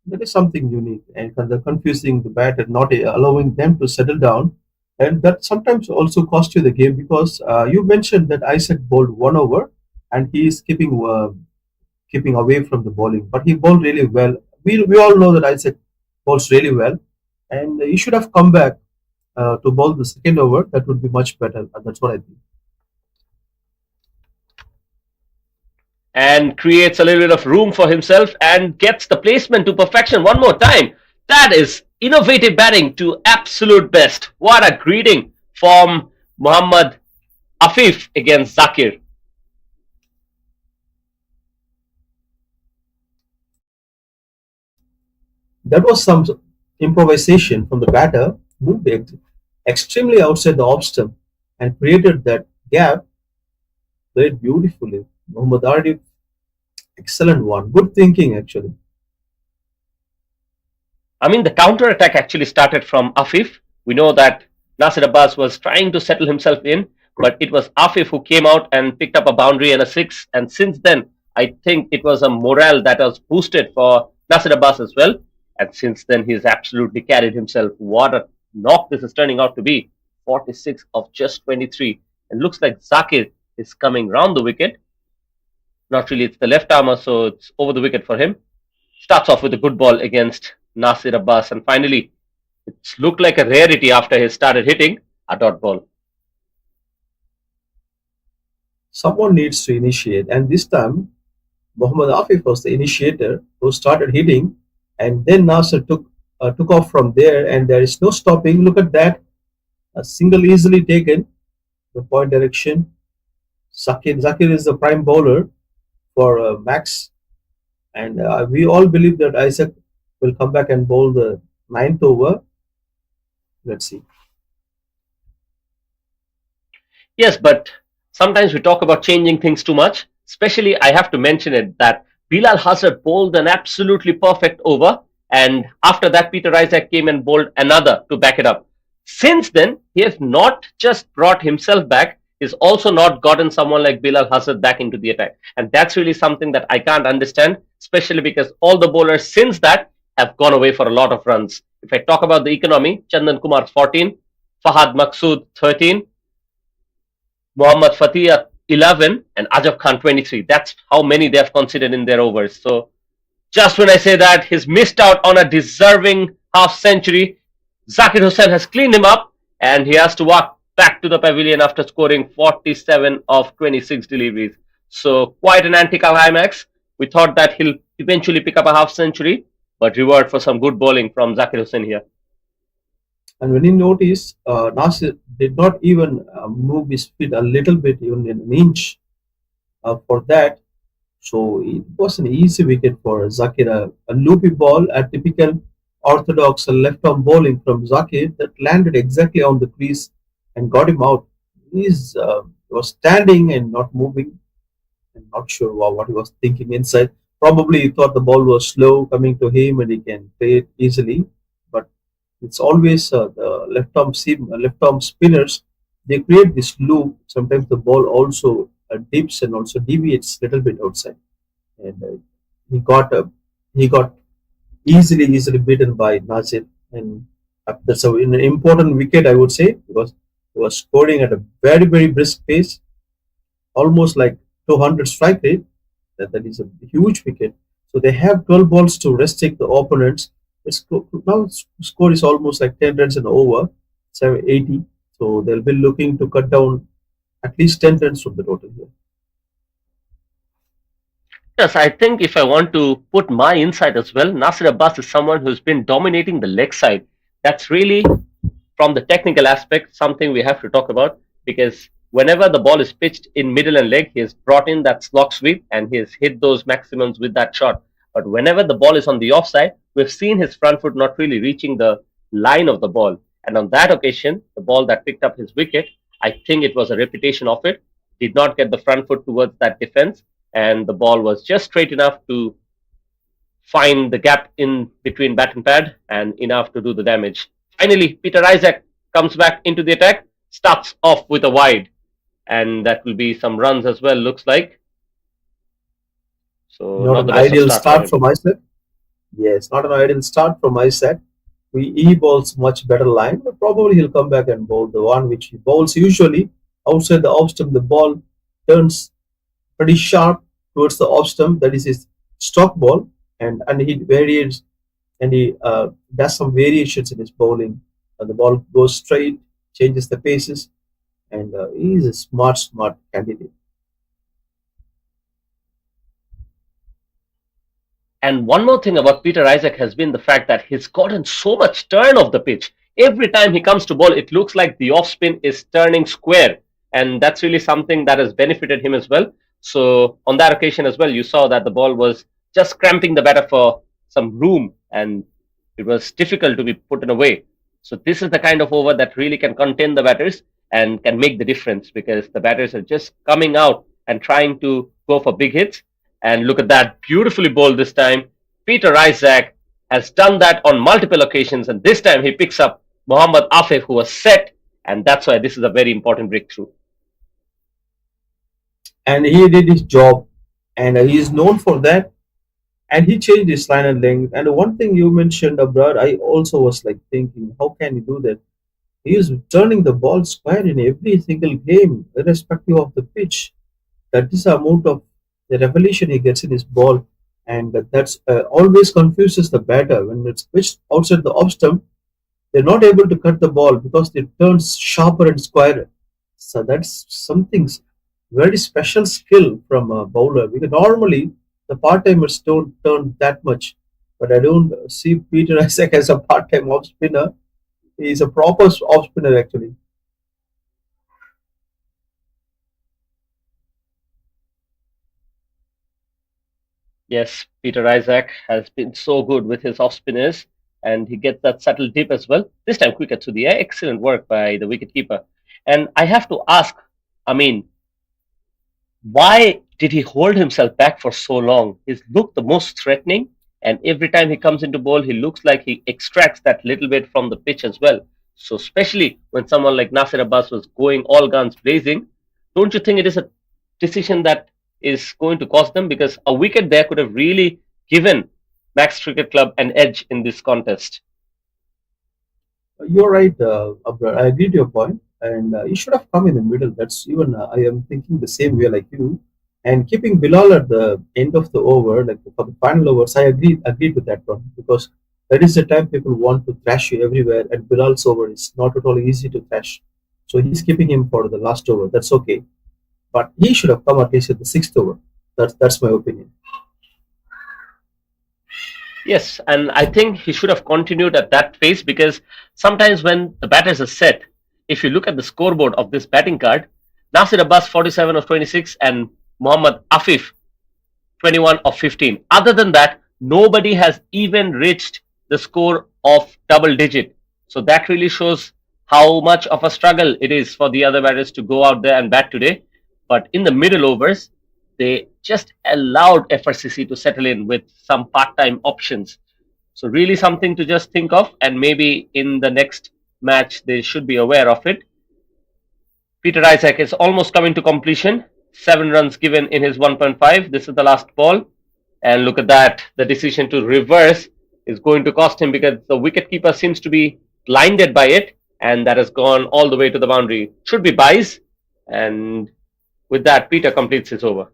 That is something unique and kind of confusing the batter, not allowing them to settle down. And that sometimes also cost you the game because you mentioned that Isaac bowled 1 over and he is keeping away from the bowling, but he bowled really well. We all know that Isaac bowls really well, and he should have come back to bowl the second over. That would be much better. That's what I think. And creates a little bit of room for himself and gets the placement to perfection one more time. That is innovative batting to absolute best. What a greeting from Muhammad Afif against Zakir. That was some improvisation from the batter, moved extremely outside the off stump and created that gap, played beautifully. Muhammad Arif, excellent one. Good thinking, actually. I mean, the counter attack actually started from Afif. We know that Nasir Abbas was trying to settle himself in, but it was Afif who came out and picked up a boundary and a six. And since then, I think it was a morale that was boosted for Nasir Abbas as well. And since then, he's absolutely carried himself. What a knock this is turning out to be. 46 of just 23. And looks like Zakir is coming round the wicket. Not really, it's the left armour, so it's over the wicket for him. Starts off with a good ball against Nasir Abbas, and finally, it's looked like a rarity after he started hitting a dot ball. Someone needs to initiate, and this time Muhammad Afif was the initiator who started hitting, and then Nasser took off from there, and there is no stopping. Look at that, a single easily taken, the point direction. Zakir is the prime bowler for Max, and we all believe that Isaac will come back and bowl the ninth over. Let's see. Yes, but sometimes we talk about changing things too much. Especially, I have to mention it that Bilal Hazard bowled an absolutely perfect over, and after that, Peter Isaac came and bowled another to back it up. Since then, he has not just brought himself back, he's also not gotten someone like Bilal Hazard back into the attack. And that's really something that I can't understand, especially because all the bowlers since that have gone away for a lot of runs. If I talk about the economy, Chandan Kumar 14, Fahad Maqsood 13, Mohammad Fatih 11, and Ajab Khan 23. That's how many they have considered in their overs. So just when I say that he's missed out on a deserving half century, Zakir Hussain has cleaned him up and he has to walk back to the pavilion after scoring 47 of 26 deliveries. So quite an anticlimax. We thought that he'll eventually pick up a half century, but reward for some good bowling from Zakir Hussain here. And when you notice, Nasir did not even move his feet a little bit, even an inch for that. So it was an easy wicket for Zakir. A loopy ball, a typical orthodox left arm bowling from Zakir that landed exactly on the crease and got him out. He was standing and not moving, and not sure what he was thinking inside. Probably he thought the ball was slow coming to him and he can play it easily. But it's always the left arm spinners. They create this loop. Sometimes the ball also dips and also deviates a little bit outside. And he got easily beaten by Nazir. and that's an important wicket, I would say, because he was scoring at a very, very brisk pace, almost like 200 strike rate. That is a huge wicket. So they have 12 balls to restrict the opponents. Now score is almost like 10 runs and over, 80. So they'll be looking to cut down at least 10 runs from the total here. Yes, I think if I want to put my insight as well, Nasir Abbas is someone who's been dominating the leg side. That's really, from the technical aspect, something we have to talk about, because whenever the ball is pitched in middle and leg, he has brought in that slog sweep and he has hit those maximums with that shot. But whenever the ball is on the offside, we've seen his front foot not really reaching the line of the ball. And on that occasion, the ball that picked up his wicket, I think it was a repetition of it, did not get the front foot towards that defense, and the ball was just straight enough to find the gap in between bat and pad and enough to do the damage. Finally, Peter Isaac comes back into the attack, starts off with a wide, and that will be some runs as well, looks like. So, Not not an the best of ideal start for start him. from my side. Yes, not an ideal start from my side. He bowls much better line, but probably he'll come back and bowl the one which he bowls usually outside the off stump. The ball turns pretty sharp towards the off stump. That is his stock ball, and he varies and he does some variations in his bowling. The ball goes straight, changes the paces, and he is a smart candidate. And one more thing about Peter Isaac has been the fact that he's gotten so much turn of the pitch. Every time he comes to bowl, it looks like the off spin is turning square. And that's really something that has benefited him as well. So, on that occasion as well, you saw that the ball was just cramping the batter for some room and it was difficult to be put in away. So, this is the kind of over that really can contain the batters and can make the difference because the batters are just coming out and trying to go for big hits. And look at that, beautifully bowled this time. Peter Isaac has done that on multiple occasions, and this time he picks up Mohammad Afif, who was set, and that's why this is a very important breakthrough. And he did his job, and he is known for that. And he changed his line and length. And one thing you mentioned, Abrar, I also was like thinking, how can he do that? He is turning the ball square in every single game, irrespective of the pitch. That is the amount of the revelation he gets in his ball, and that's always confuses the batter when it's pitched outside the off stump. They're not able to cut the ball because it turns sharper and squarer. So that's something very special skill from a bowler. Because normally the part timers don't turn that much, but I don't see Peter Isaac as a part time off spinner. He's a proper off spinner actually. Yes, Peter Isaac has been so good with his off spinners, and he gets that subtle dip as well. This time, quicker to the air. Excellent work by the wicketkeeper. And I have to ask, I mean, why did he hold himself back for so long? He's looked the most threatening, and every time he comes into ball, he looks like he extracts that little bit from the pitch as well. So, especially when someone like Nasir Abbas was going all guns blazing, don't you think it is a decision that is going to cost them? Because a wicket there could have really given Max Cricket Club an edge in this contest. You're right, Abrar. I agree to your point, and he should have come in the middle. That's even I am thinking the same way like you. And keeping Bilal at the end of the over, like for the final overs, I agreed with that one because that is the time people want to thrash you everywhere, and Bilal's over is not at all easy to thrash. So he's keeping him for the last over. That's okay, but he should have come at least at the sixth over. That's my opinion. Yes, and I think he should have continued at that pace because sometimes when the batters are set, if you look at the scoreboard of this batting card, Nasir Abbas 47 of 26 and Muhammad Afif 21 of 15. Other than that, nobody has even reached the score of double digit. So that really shows how much of a struggle it is for the other batters to go out there and bat today. But in the middle overs, they just allowed Frcc to settle in with some part time options. So, really something to just think of, and maybe in the next match, they should be aware of it. Peter Isaac is almost coming to completion. 7 runs given in his 1.5. This is the last ball. And look at that, the decision to reverse is going to cost him because the wicketkeeper seems to be blinded by it, and that has gone all the way to the boundary. Should be buys, and with that, Peter completes his over.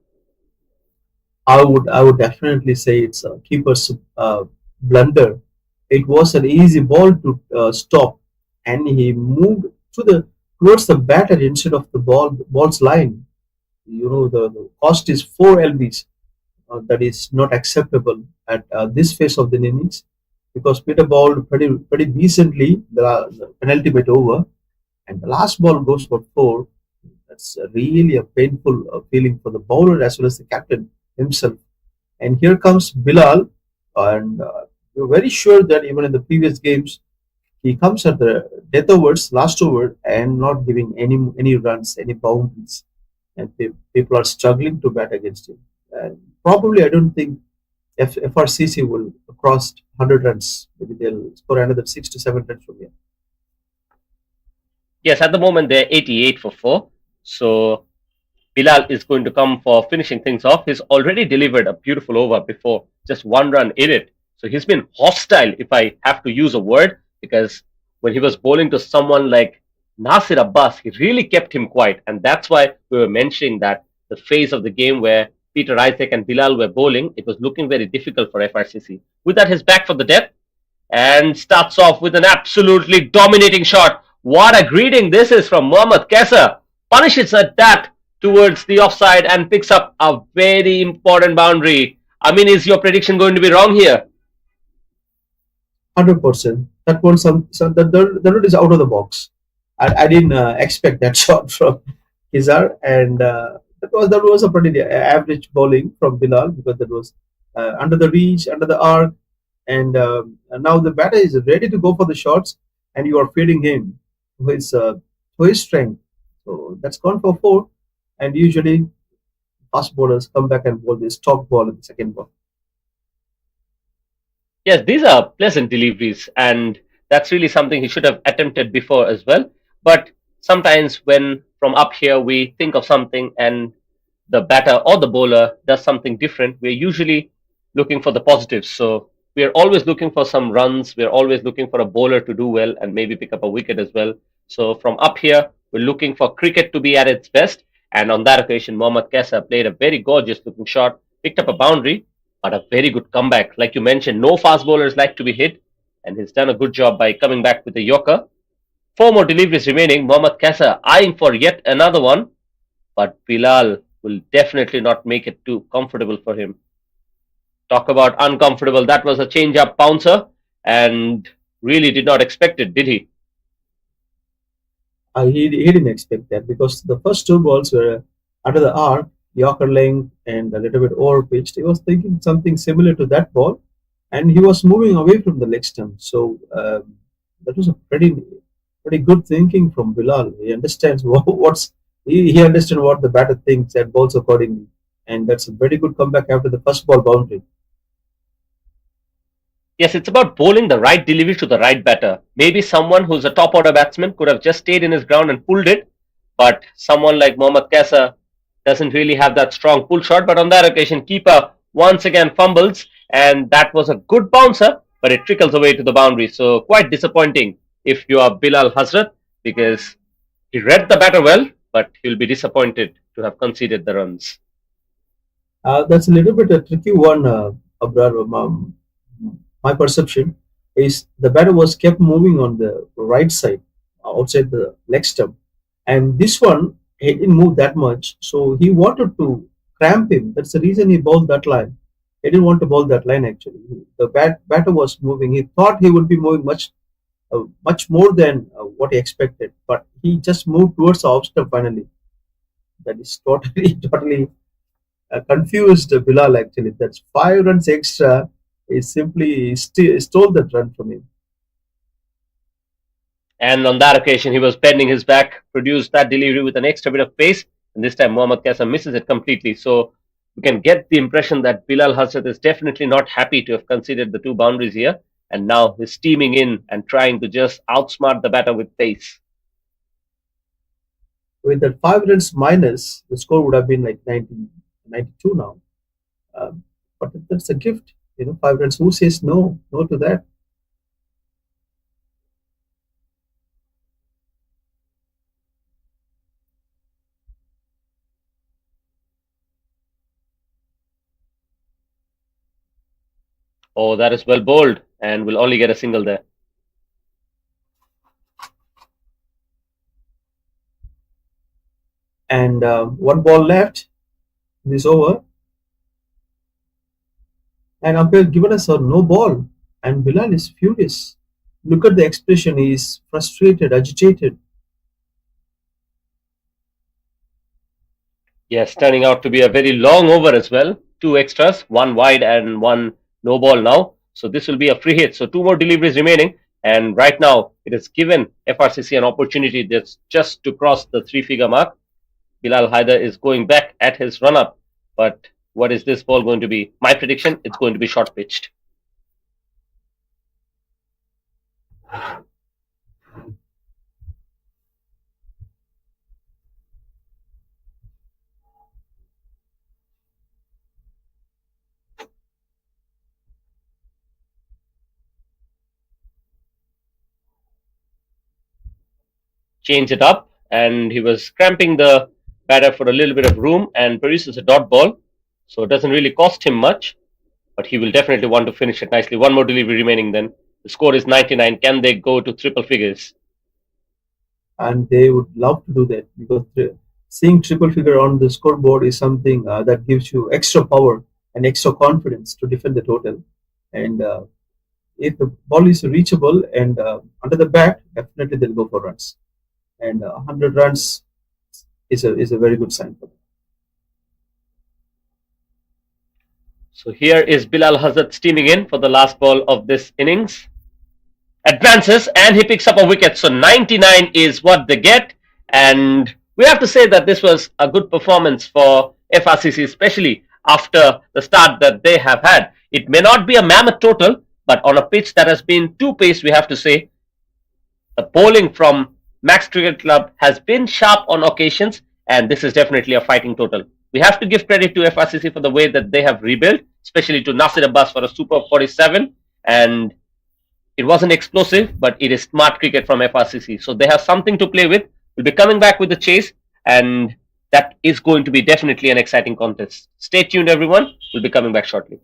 I would definitely say it's a keeper's blunder. It was an easy ball to stop, and he moved to the towards the batter instead of the ball's line. The cost is 4 lbs. That is not acceptable at this phase of the innings because Peter bowled pretty decently the penultimate over, and the last ball goes for four. That's really a painful feeling for the bowler as well as the captain himself. And here comes Bilal, and we're very sure that even in the previous games, he comes at the death overs, last over, and not giving any runs, any boundaries, and people are struggling to bat against him. And probably, I don't think FRCC will cross 100 runs. Maybe they'll score another 6 to 7 runs from here. Yes, at the moment they're 88 for 4. So Bilal is going to come for finishing things off. He's already delivered a beautiful over before, just 1 run in it. So he's been hostile, if I have to use a word, because when he was bowling to someone like Nasir Abbas, he really kept him quiet. And that's why we were mentioning that the phase of the game where Peter Isaac and Bilal were bowling, it was looking very difficult for FRCC. With that, he's back for the depth and starts off with an absolutely dominating shot. What a greeting this is from Mohammad Kaisa. Punishes at that towards the offside and picks up a very important boundary. I mean, is your prediction going to be wrong here? 100%. That one, the route is out of the box. I didn't expect that shot from Kizar, and that was a pretty average bowling from Bilal because that was under the reach, under the arc, and now the batter is ready to go for the shots, and you are feeding him to his strength. So that's gone for four, and usually fast bowlers come back and bowl this top ball in the second ball. Yes, these are pleasant deliveries, and that's really something he should have attempted before as well. But sometimes, when from up here we think of something and the batter or the bowler does something different, we're usually looking for the positives. So we're always looking for some runs, we're always looking for a bowler to do well and maybe pick up a wicket as well. So from up here, we're looking for cricket to be at its best. And on that occasion, Mohammad Kesa played a very gorgeous looking shot, picked up a boundary, but a very good comeback. Like you mentioned, no fast bowlers like to be hit, and he's done a good job by coming back with a yorker. Four more deliveries remaining. Mohammad Kasa eyeing for yet another one, but Bilal will definitely not make it too comfortable for him. Talk about uncomfortable. That was a change up bouncer, and really did not expect it, did he? He didn't expect that because the first two balls were under the arc, Yorker length, and a little bit over pitched. He was thinking something similar to that ball, and he was moving away from the leg stump. So that was a pretty good thinking from Bilal. He understands he understands what the batter thinks and bowls accordingly, and that's a very good comeback after the first ball boundary. Yes, it's about bowling the right delivery to the right batter. Maybe someone who's a top order batsman could have just stayed in his ground and pulled it, but someone like Mohammad Kasa doesn't really have that strong pull shot. But on that occasion, keeper once again fumbles, and that was a good bouncer, but it trickles away to the boundary. So quite disappointing if you are Bilal Hazrat because he read the batter well, but he'll be disappointed to have conceded the runs. That's a little bit a tricky one, Abrar. My perception is the batter was kept moving on the right side outside the leg stump, and this one he didn't move that much, so he wanted to cramp him. That's the reason he bowled that line. He didn't want to bowl that line actually. The batter was moving. He thought he would be moving much more than what he expected, but he just moved towards the off stump finally. That is totally totally confused Bilal actually. That's 5 runs extra. He simply stole that run from him. And on that occasion, he was bending his back, produced that delivery with an extra bit of pace, and this time Mohammad Kasa misses it completely. So we can get the impression that Bilal Hasrat is definitely not happy to have conceded the two boundaries here, and now he's steaming in and trying to just outsmart the batter with pace. With that 5 runs minus, the score would have been like 90, 92 now. But that's a gift. 5 runs. Who says no? No to that. Oh, that is well bowled and will only get a single there. And one ball left in this over. And umpire given us a no ball. And Bilal is furious. Look at the expression. He is frustrated, agitated. Yes, turning out to be a very long over as well. Two extras, one wide and one no ball now. So this will be a free hit. So two more deliveries remaining. And right now, it has given FRCC an opportunity that's just to cross the three-figure mark. Bilal Haider is going back at his run-up. But what is this ball going to be? My prediction, it's going to be short pitched. Change it up, and he was cramping the batter for a little bit of room and produces a dot ball. So it doesn't really cost him much, but he will definitely want to finish it nicely. One more delivery remaining then. The score is 99. Can they go to triple figures? And they would love to do that because seeing triple figure on the scoreboard is something that gives you extra power and extra confidence to defend the total. And if the ball is reachable and under the bat, definitely they'll go for runs. And 100 runs is a very good sign for them. So here is Bilal Hazard steaming in for the last ball of this innings. Advances and he picks up a wicket. So 99 is what they get. And we have to say that this was a good performance for FRCC, especially after the start that they have had. It may not be a mammoth total, but on a pitch that has been too paced, we have to say the bowling from Maxx Cricket Club has been sharp on occasions, and this is definitely a fighting total. We have to give credit to FRCC for the way that they have rebuilt, especially to Nasir Abas for a superb 47. And it wasn't explosive, but it is smart cricket from FRCC. So they have something to play with. We'll be coming back with the chase, and that is going to be definitely an exciting contest. Stay tuned, everyone. We'll be coming back shortly.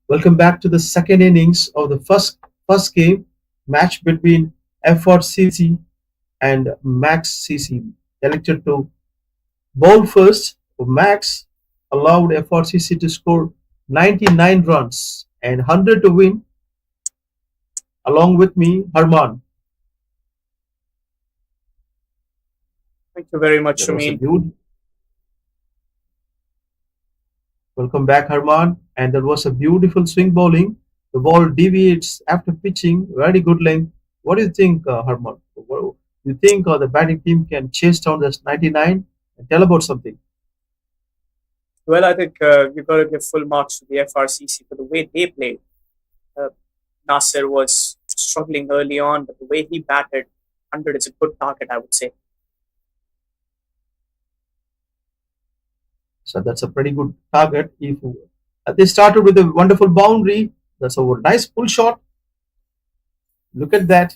Welcome back to the second innings of the first game match between Frcc and Max CC. Elected to bowl first, Max allowed FRCC to score 99 runs and 100 to win. Along with me, Harman. Thank you very much, That was a Shameen. beaut. Welcome back, Harman. And that was a beautiful swing bowling. The ball deviates after pitching, very good length. What do you think, Harman? What do you think the batting team can chase down this 99 and tell about something? Well, I think you've got to give full marks to the FRCC for the way they played. Uh, Nasir was struggling early on, but the way he batted, 100 is a good target, I would say. So that's a pretty good target. If they started with a wonderful boundary, that's a nice pull shot. Look at that.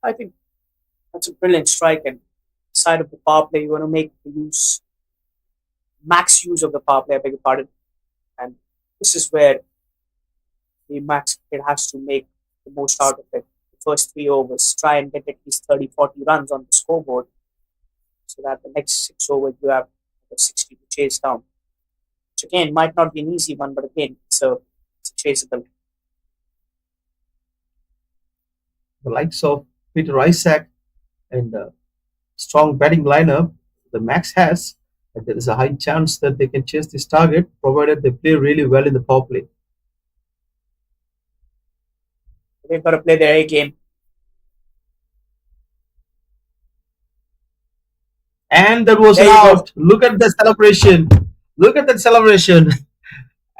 I think that's a brilliant strike. And side of the power play, you want to make max use of the power play, I beg your pardon. And this is where the Max kid has to make the most out of it. The first 3 overs, try and get at least 30, 40 runs on the scoreboard so that the next 6 overs you have 60 to chase down. Which again might not be an easy one, but again, it's a chaseable. The likes of Peter Isaac and strong batting lineup the Max has, and there is a high chance that they can chase this target provided they play really well in the power play. They've got to play their A game. And that was There an you go. out. Look at the celebration. Look at that celebration.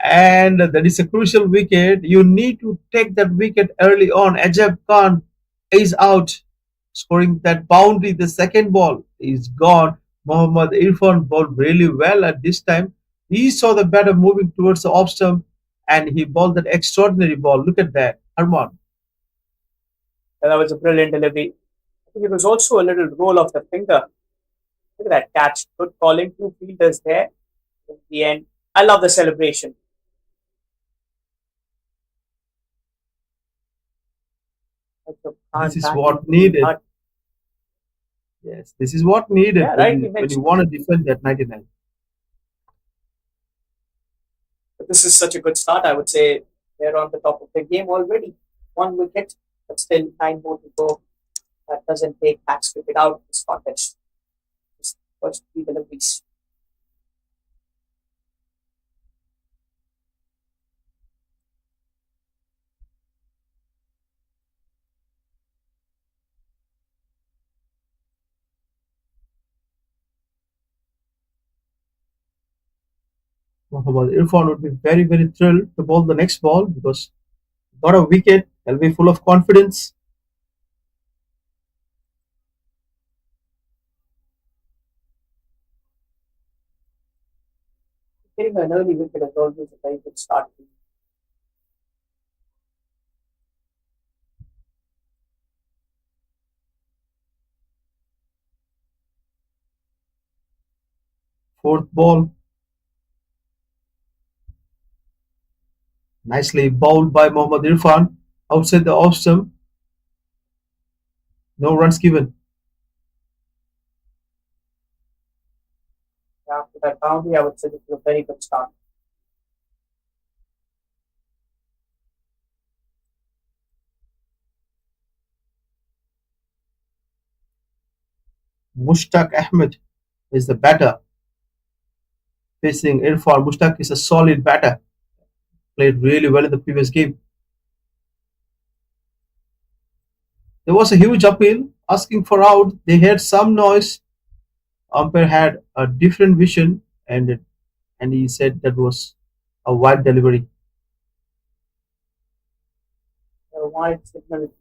And that is a crucial wicket. You need to take that wicket early on. Ajab Khan is out, scoring that boundary. The second ball is gone. Mohammad Irfan bowled really well at this time. He saw the batter moving towards the off stump and he bowled that extraordinary ball. Look at that. Harman. That was a brilliant delivery. I think it was also a little roll of the finger. Look at that catch. Good calling. Two fielders there. In the end, I love the celebration. This is what needed. Yes, this is what needed Yeah, when rightly you mentioned. want to defend that 99. But this is such a good start. I would say they're on the top of the game already. 1 wicket, but still 9 more to go. That doesn't take Max cricket out of this contest. Just first 3 deliveries. Mohammad Irfan would be very, very thrilled to bowl the next ball because got a wicket. He'll be full of confidence. Getting an early wicket is always a very good start. Fourth ball, nicely bowled by Mohammad Irfan outside the off stump. No runs given. After that boundary, I would say this is a very good start. Mushtaq Ahmed is the batter facing Irfan. Mushtaq is a solid batter. Played really well in the previous game. There was a huge appeal asking for out. They heard some noise. Umpire had a different vision and he said that was a wide delivery. A wide signal.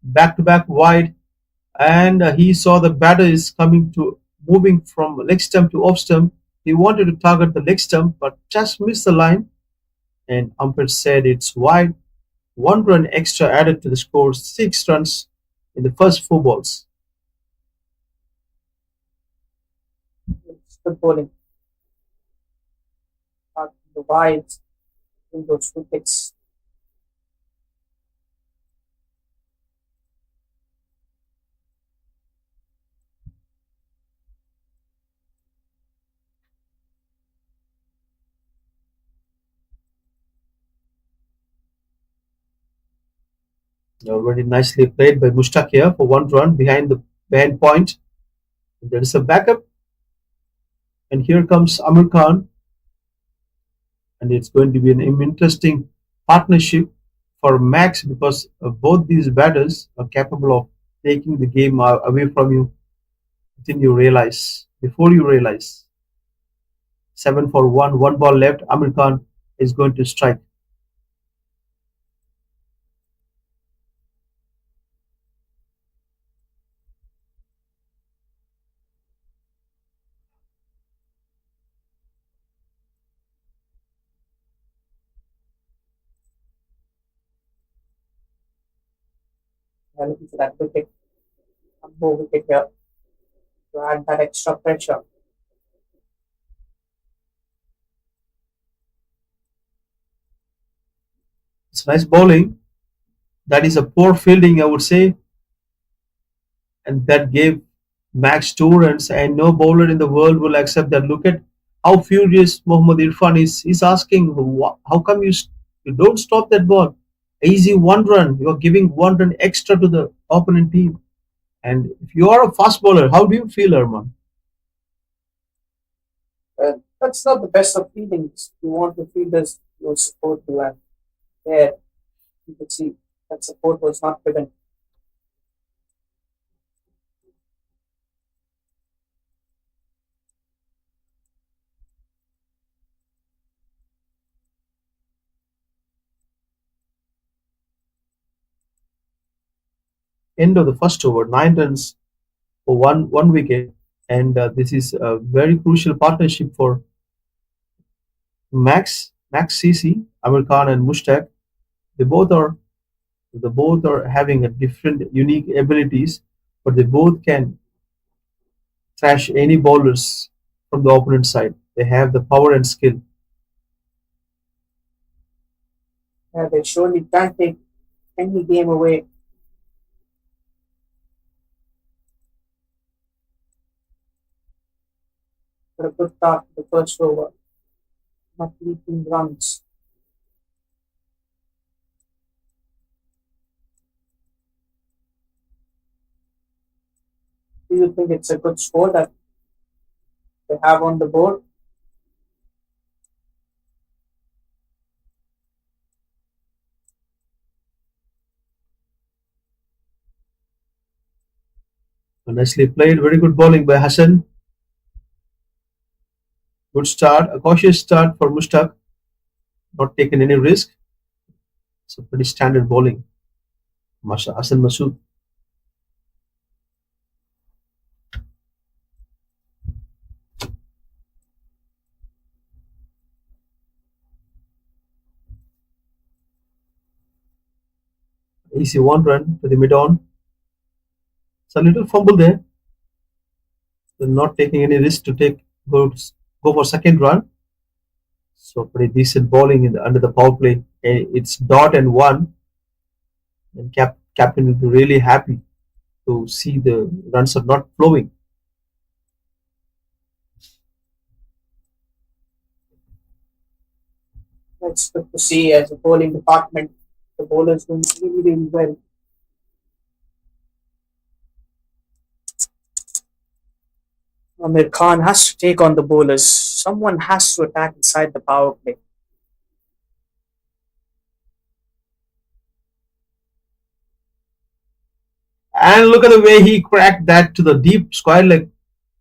back to back wide, and he saw the batter is coming to moving from leg stump to off stump. He wanted to target the leg stump, but just missed the line, and umpire said it's wide. 1 run extra added to the score, 6 runs in the first 4 balls. It's good bowling. The wides in those wickets. Already nicely played by Mushtaq here for 1 run behind the behind point. There is a backup, and here comes Amir Khan, and it's going to be an interesting partnership for Max because both these batters are capable of taking the game away from you within you realize before you realize. 7 for 1, 1 ball left. Amir Khan is going to strike. Looking for that wicket, one more wicket here to add that extra pressure. It's nice bowling. That is a poor fielding, I would say, and that gave Max 2 runs. And no bowler in the world will accept that. Look at how furious Mohammad Irfan is. He's asking, how come you don't stop that ball? Easy 1 run. You are giving 1 run extra to the opponent team. And if you are a fast bowler, how do you feel, Arman? That's not the best of feelings. You want the fielders to support you, and there you could see that support was not given. End of the first over, 9 runs for one wicket, and this is a very crucial partnership for Max CC, Amir Khan, and Mushtaq. They both are having a different, unique abilities, but they both can thrash any bowlers from the opponent side. They have the power and skill. Yeah, they surely can't take any game away. For a good start to the first over, not leaking runs. Do you think it's a good score that they have on the board? Nicely played, very good bowling by Hassan. Good start, a cautious start for Mushtaq, not taking any risk. It's a pretty standard bowling. Masha Hassan Masood. Easy 1 run to the mid on. It's a little fumble there. They're not taking any risk to go for second run. So pretty decent bowling under the power play. It's dot and one, and captain will be really happy to see the runs are not flowing. It's good to see as a bowling department, the bowlers doing really, really well. Amir Khan has to take on the bowlers. Someone has to attack inside the power play. And look at the way he cracked that to the deep square leg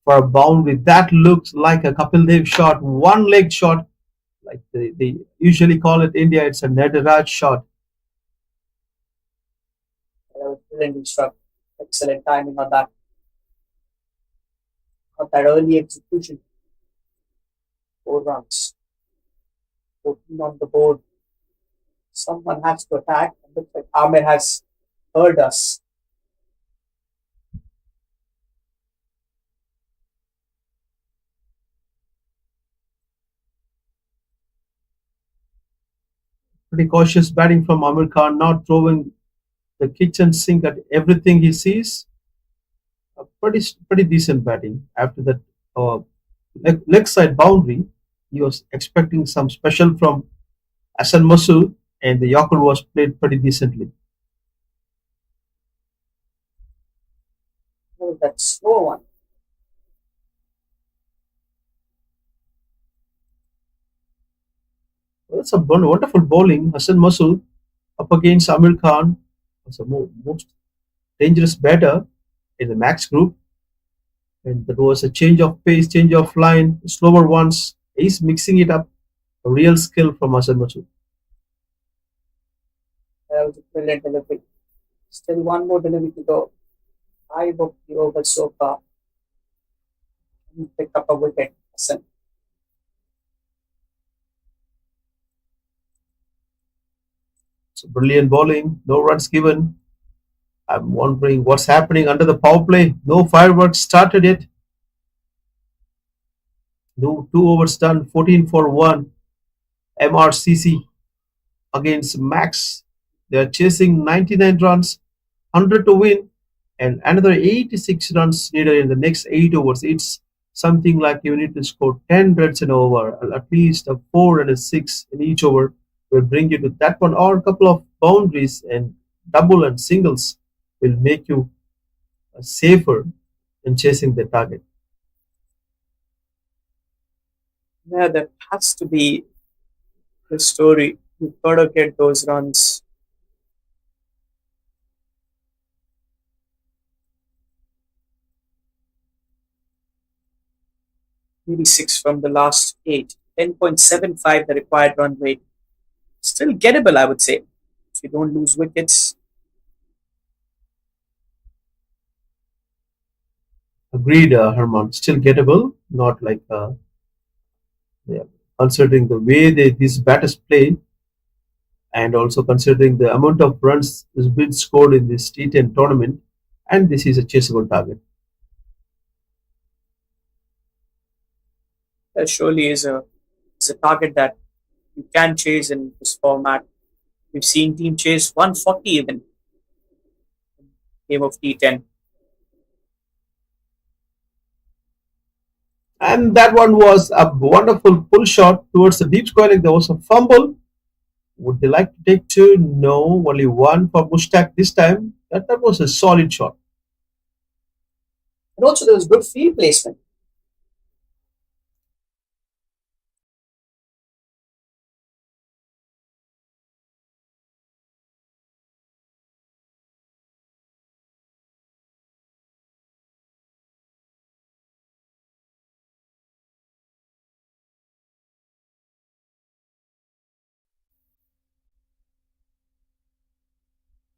for a boundary. That looks like a Kapil Dev shot, one leg shot, like they usually call it India. It's a Nadiraj shot. A was brilliantly struck. Excellent timing on that. Got that early execution. 4 runs. 14 on the board. Someone has to attack. It looks like Ahmed has heard us. Pretty cautious batting from Amir Khan, not throwing the kitchen sink at everything he sees. Pretty decent batting. After that leg side boundary, he was expecting some special from Hassan Masood, and the Yorker was played pretty decently. Oh, that slow one. That's a wonderful bowling. Hassan Masood up against Amir Khan was the most dangerous batter in the Max group, and there was a change of pace, change of line, slower ones. He's mixing it up. A real skill from Hassan Masood. That was a brilliant delivery. Still one more delivery to go. 5 of the overs so far. He picked up a wicket. Hassan. So brilliant bowling, no runs given. I'm wondering what's happening under the power play. No fireworks started yet. No 2 overs done. 14 for 1. MRCC against Maxx. They are chasing 99 runs, 100 to win, and another 86 runs needed in the next 8 overs. It's something like you need to score 10 runs an over, at least a 4 and a 6 in each over will bring you to that one, or a couple of boundaries and double and singles will make you safer in chasing the target. Yeah, that has to be the story. You've got to get those runs. Maybe six from the last eight. 10.75 the required run rate. Still gettable, I would say. If you don't lose wickets. Agreed, Herman. Still gettable, not like yeah, considering the way these batters play, and also considering the amount of runs has been scored in this T10 tournament, and this is a chaseable target. That surely is a target that you can chase in this format. We've seen team chase 140 even game of T10. And that one was a wonderful pull shot towards the deep square leg. There was a fumble. Would they like to take two? No, only one for Mushtaq this time. That was a solid shot. And also there was good field placement.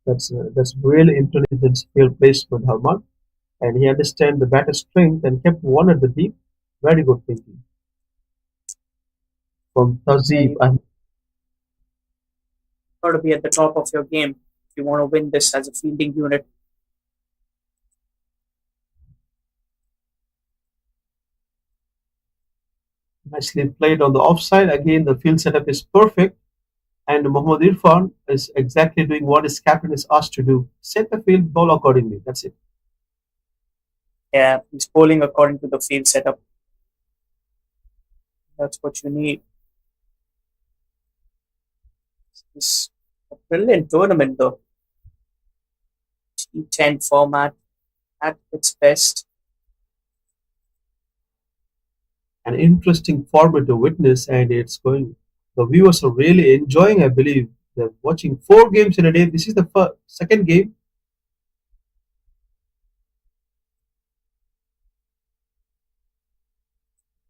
That's really intelligent field placement, Harman. And he understands the batter's strength and kept one at the deep. Very good thinking from Yeah, Tazib. you've got to be at the top of your game if you want to win this as a fielding unit. Nicely played on the offside. Again, the field setup is perfect, and Mohammad Irfan is exactly doing what his captain is asked to do. Set the field, bowl accordingly. That's it. Yeah, he's bowling according to the field setup. That's what you need. It's a brilliant tournament though. T10 format at its best. An interesting format to witness, and it's going. The viewers are really enjoying. I believe they're watching 4 games in a day. This is the second game.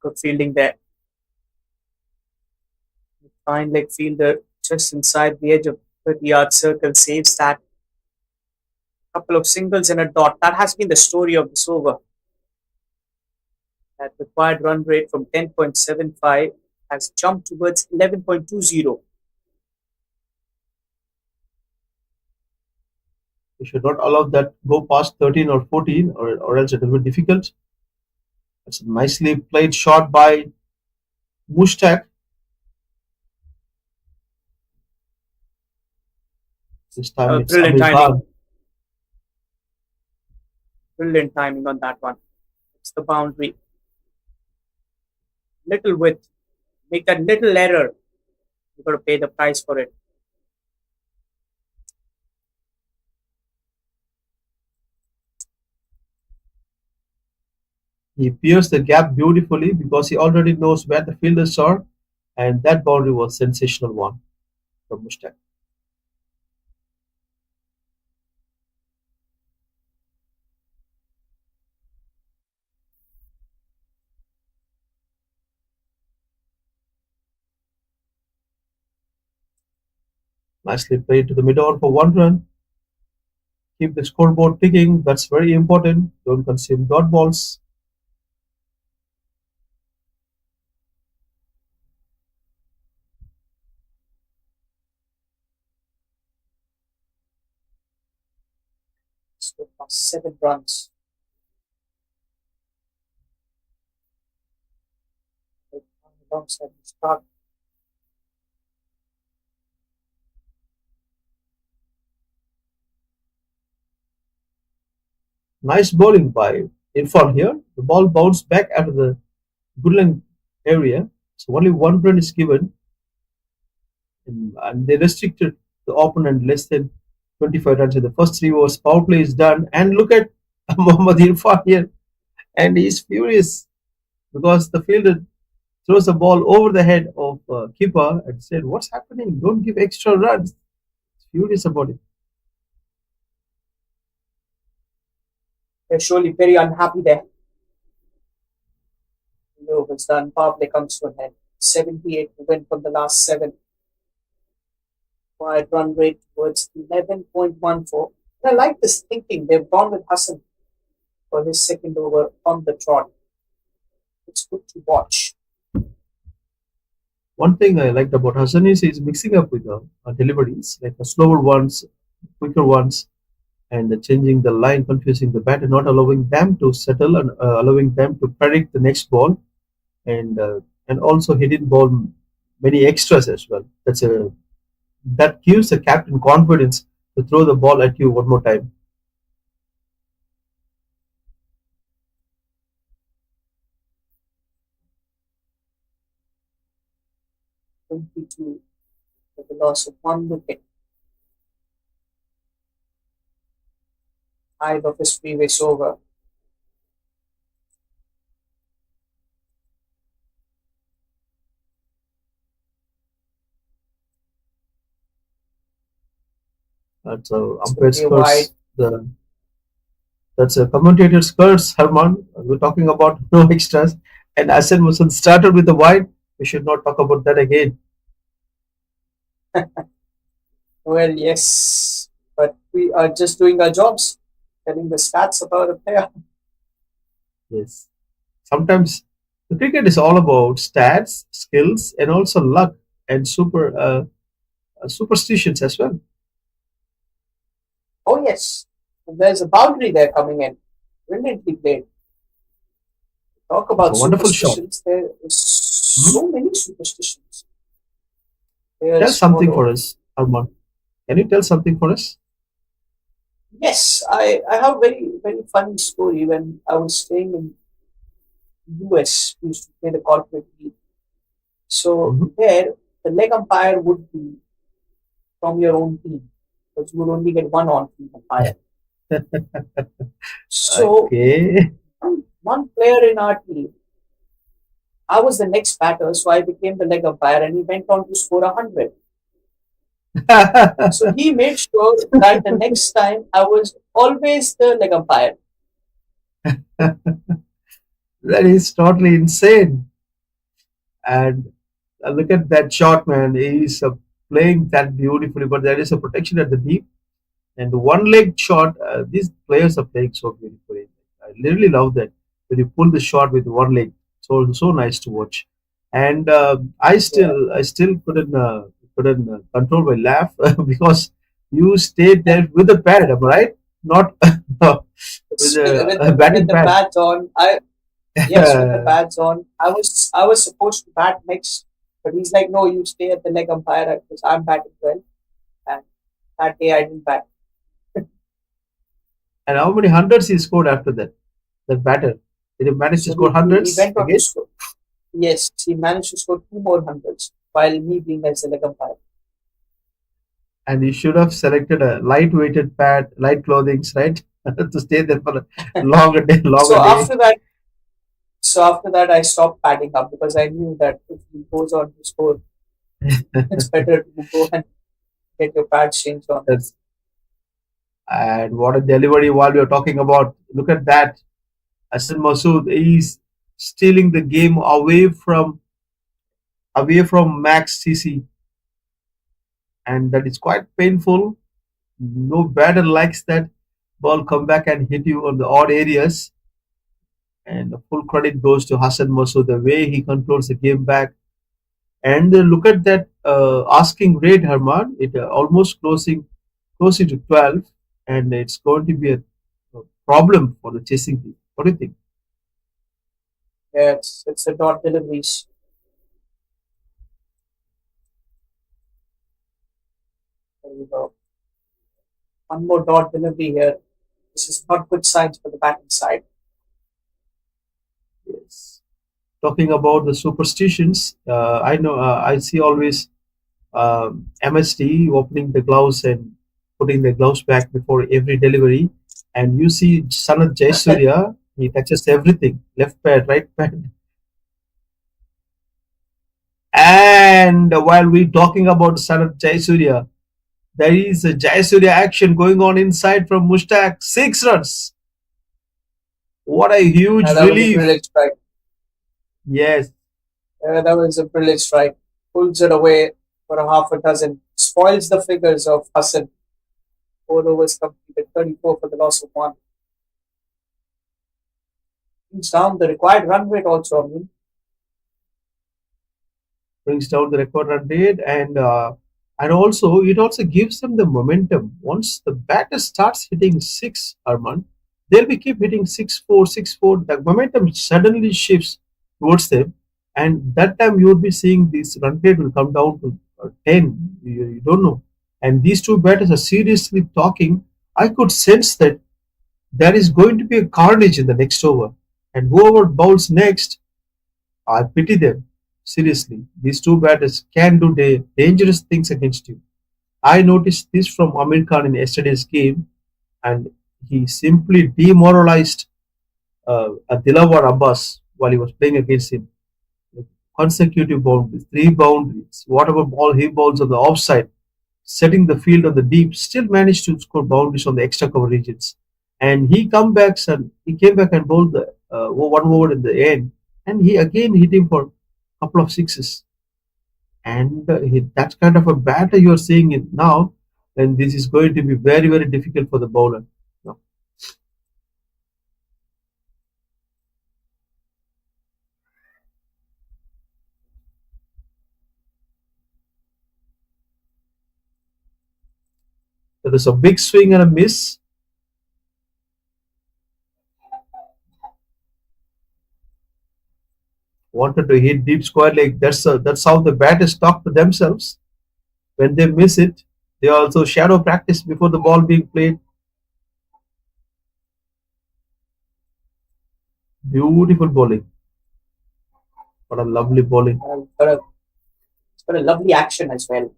Good fielding there. Fine leg fielder just inside the edge of 30-yard circle saves that. Couple of singles and a dot. That has been the story of this over. That required run rate from 10.75 has jumped towards 11.20. You should not allow that go past 13 or 14, or else it will be difficult. It's a nicely played shot by Mushtaq. This time it's Brilliant Amir timing. Khan. Brilliant timing on that one. It's the boundary. Little width. Make that little error. You've got to pay the price for it. He pierced the gap beautifully because he already knows where the fielders are, and that boundary was sensational one from Mushtaq. Nicely played to the mid order for 1 run. Keep the scoreboard ticking. That's very important. Don't consume dot balls. So far, 7 runs. Alongside the start. Nice bowling by Irfan here. The ball bounced back out of the Goodland area. So only 1 run is given, and they restricted the opponent less than 25 runs in the first 3 overs. Power play is done, and look at Mohammad Irfan here, and he's furious because the fielder throws the ball over the head of keeper and said, "What's happening? Don't give extra runs." Furious about it. They're surely very unhappy there. The over's done. Power play comes to an end. 78 to win from the last 7. Wide run rate towards 11.14. And I like this thinking. They've gone with Hassan for his second over on the trot. It's good to watch. One thing I liked about Hassan is he's mixing up with deliveries, like the slower ones, quicker ones, and changing the line, confusing the batter, not allowing them to settle, and allowing them to predict the next ball, and also hitting ball many extras as well. That gives the captain confidence to throw the ball at you one more time. 22 with the loss of 1 wicket. 5 of his previous over. That's a It's going to umpire's be a wide. curse. That's a commentator's curse, Herman. We're talking about no extras, and Hassan Musan started with the wide. We should not talk about that again. Well, yes, but we are just doing our jobs, telling the stats about a player. Yes. Sometimes the cricket is all about stats, skills, and also luck and superstitions as well. Oh, yes, and there's a boundary there coming in. Brilliantly played. Talk It's a about wonderful shot. superstitions. There is Mhm. so many superstitions. Tell Players something for follow. us, Arman. Can you tell something for us? Yes, I have a very funny story when I was staying in US. We used to play the corporate league. So Mhm. there, the leg umpire would be from your own team, because you would only get one on-field umpire. So Okay. one player in our team, I was the next batter, so I became the leg umpire, and he went on to score 100. So he made sure that the next time I was always the leg umpire. That is totally insane. And look at that shot, man. He's playing that beautifully, but there is a protection at the deep. And the one leg shot, these players are playing so beautifully. I really love that when you pull the shot with one leg. So nice to watch. And Yeah. I still couldn't control my laugh because you stayed there with the pad, am I right? Not with a With batting the pad. pads on, I yes, with the pads on. I was supposed to bat next, but he's like, no, you stay at the leg umpire because I'm batting well. And that day I didn't bat. And how many hundreds he scored after that? That batter. Did he manage to So score he hundreds went on to again? score. Yes, he managed to score two more hundreds while me being as the leg umpire. And you should have selected a light-weighted pad, light clothings, right? To stay there for a longer So day. after that, so after that, I stopped padding up because I knew that if he goes on to score, it's better to go and get your pads changed on. That's and what a delivery while we are talking about. Look at that. Hassan Masood is stealing the game away from Max CC, and that is quite painful. No batter likes that ball come back and hit you on the odd areas. And the full credit goes to Hassan Masood, the way he controls the game back. And look at that asking rate, Herman. It almost closing to 12, and it's going to be a problem for the chasing team. What do you think? Yeah, it's a dot deliveries. There you go. One more dot delivery here. This is not good signs for the batting side. Yes. Talking about the superstitions, I know I see always MST opening the gloves and putting the gloves back before every delivery. And you see Sanat Jayasuriya, he touches everything left pad, right pad. And while we're talking about Sanat Jayasuriya, there is a Jayasuriya action going on inside from Mushtaq. 6 runs. What a huge That was a relief. brilliant strike. Yes, That was a brilliant strike. Pulls it away for a half a dozen. Spoils the figures of Hassan. 4 overs completed, 34 for the loss of one. Brings down the required run rate also. I mean, brings down the record run rate, and also it also gives them the momentum. Once the batter starts hitting six, Arman, they'll be keep hitting 6-4, 6-4. The momentum suddenly shifts towards them, and that time you would be seeing this run rate will come down to 10. You don't know, and these two batters are seriously talking. I could sense that there is going to be a carnage in the next over, and whoever bowls next, I pity them. Seriously, these two batters can do dangerous things against you. I noticed this from Amir Khan in yesterday's game, and he simply demoralized Dilawar Abbas while he was playing against him. Consecutive boundaries, 3 boundaries, whatever ball he bowls on the offside, setting the field on the deep, still managed to score boundaries on the extra cover regions. And he came back and bowled the one over in the end, and he again hit him for a couple of sixes. And that's kind of a batter you are seeing it now, and this is going to be very difficult for the bowler. No. There is a big swing and a miss. Wanted to hit deep square leg. That's how the batters talk to themselves. When they miss it, they also shadow practice before the ball being played. Beautiful bowling. What a lovely bowling. it's got a lovely action as well.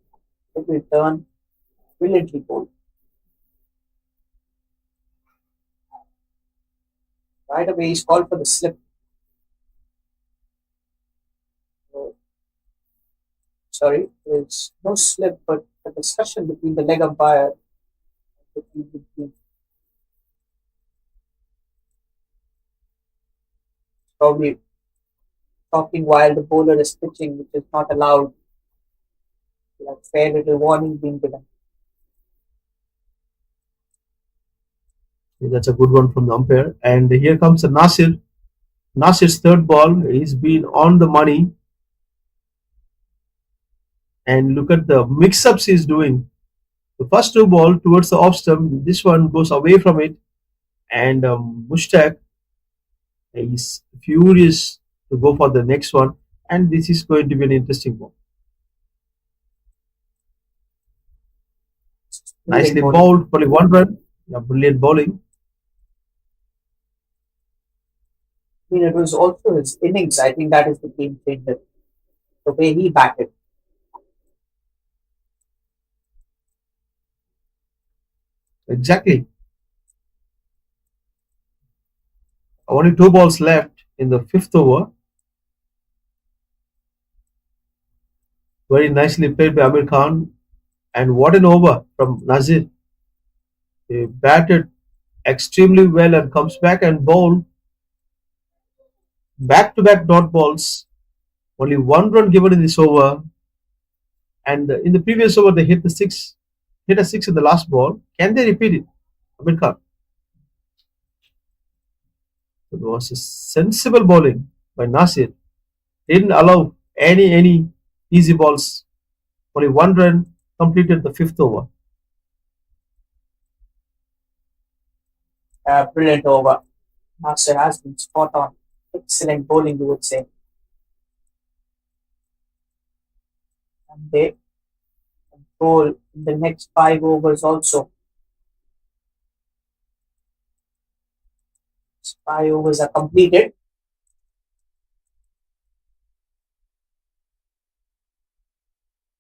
Every turn, brilliantly bowled. Right away, he's called for the slip. So, sorry, there's no slip, but a discussion between the leg umpire and between probably talking while the bowler is pitching, which is not allowed. Like fair little warning being given. That's a good one from the umpire. And here comes the Nasir. Nasir's third ball. He's been on the money. And look at the mix-ups he's doing. The first two ball towards the off stump. This one goes away from it. And Mushtaq is furious to go for the next one. And this is going to be an interesting one. Brilliant Nicely bowling. bowled, only one run. Yeah, brilliant bowling. I mean, it was also his innings. I think that is the game changer. The way he batted. Exactly. Only two balls left in the fifth over. Very nicely played by Amir Khan. And what an over from Nazir. He batted extremely well and comes back and bowled back to back dot balls. Only one run given in this over. And in the previous over, they hit a six in the last ball. Can they repeat it? Amir Khan. It was a sensible bowling by Nasir. Didn't allow any easy balls. Only one run completed the fifth over. Brilliant over. Nasir has been spot on. Excellent bowling, you would say. And they control in the next 5 overs also. 5 overs are completed.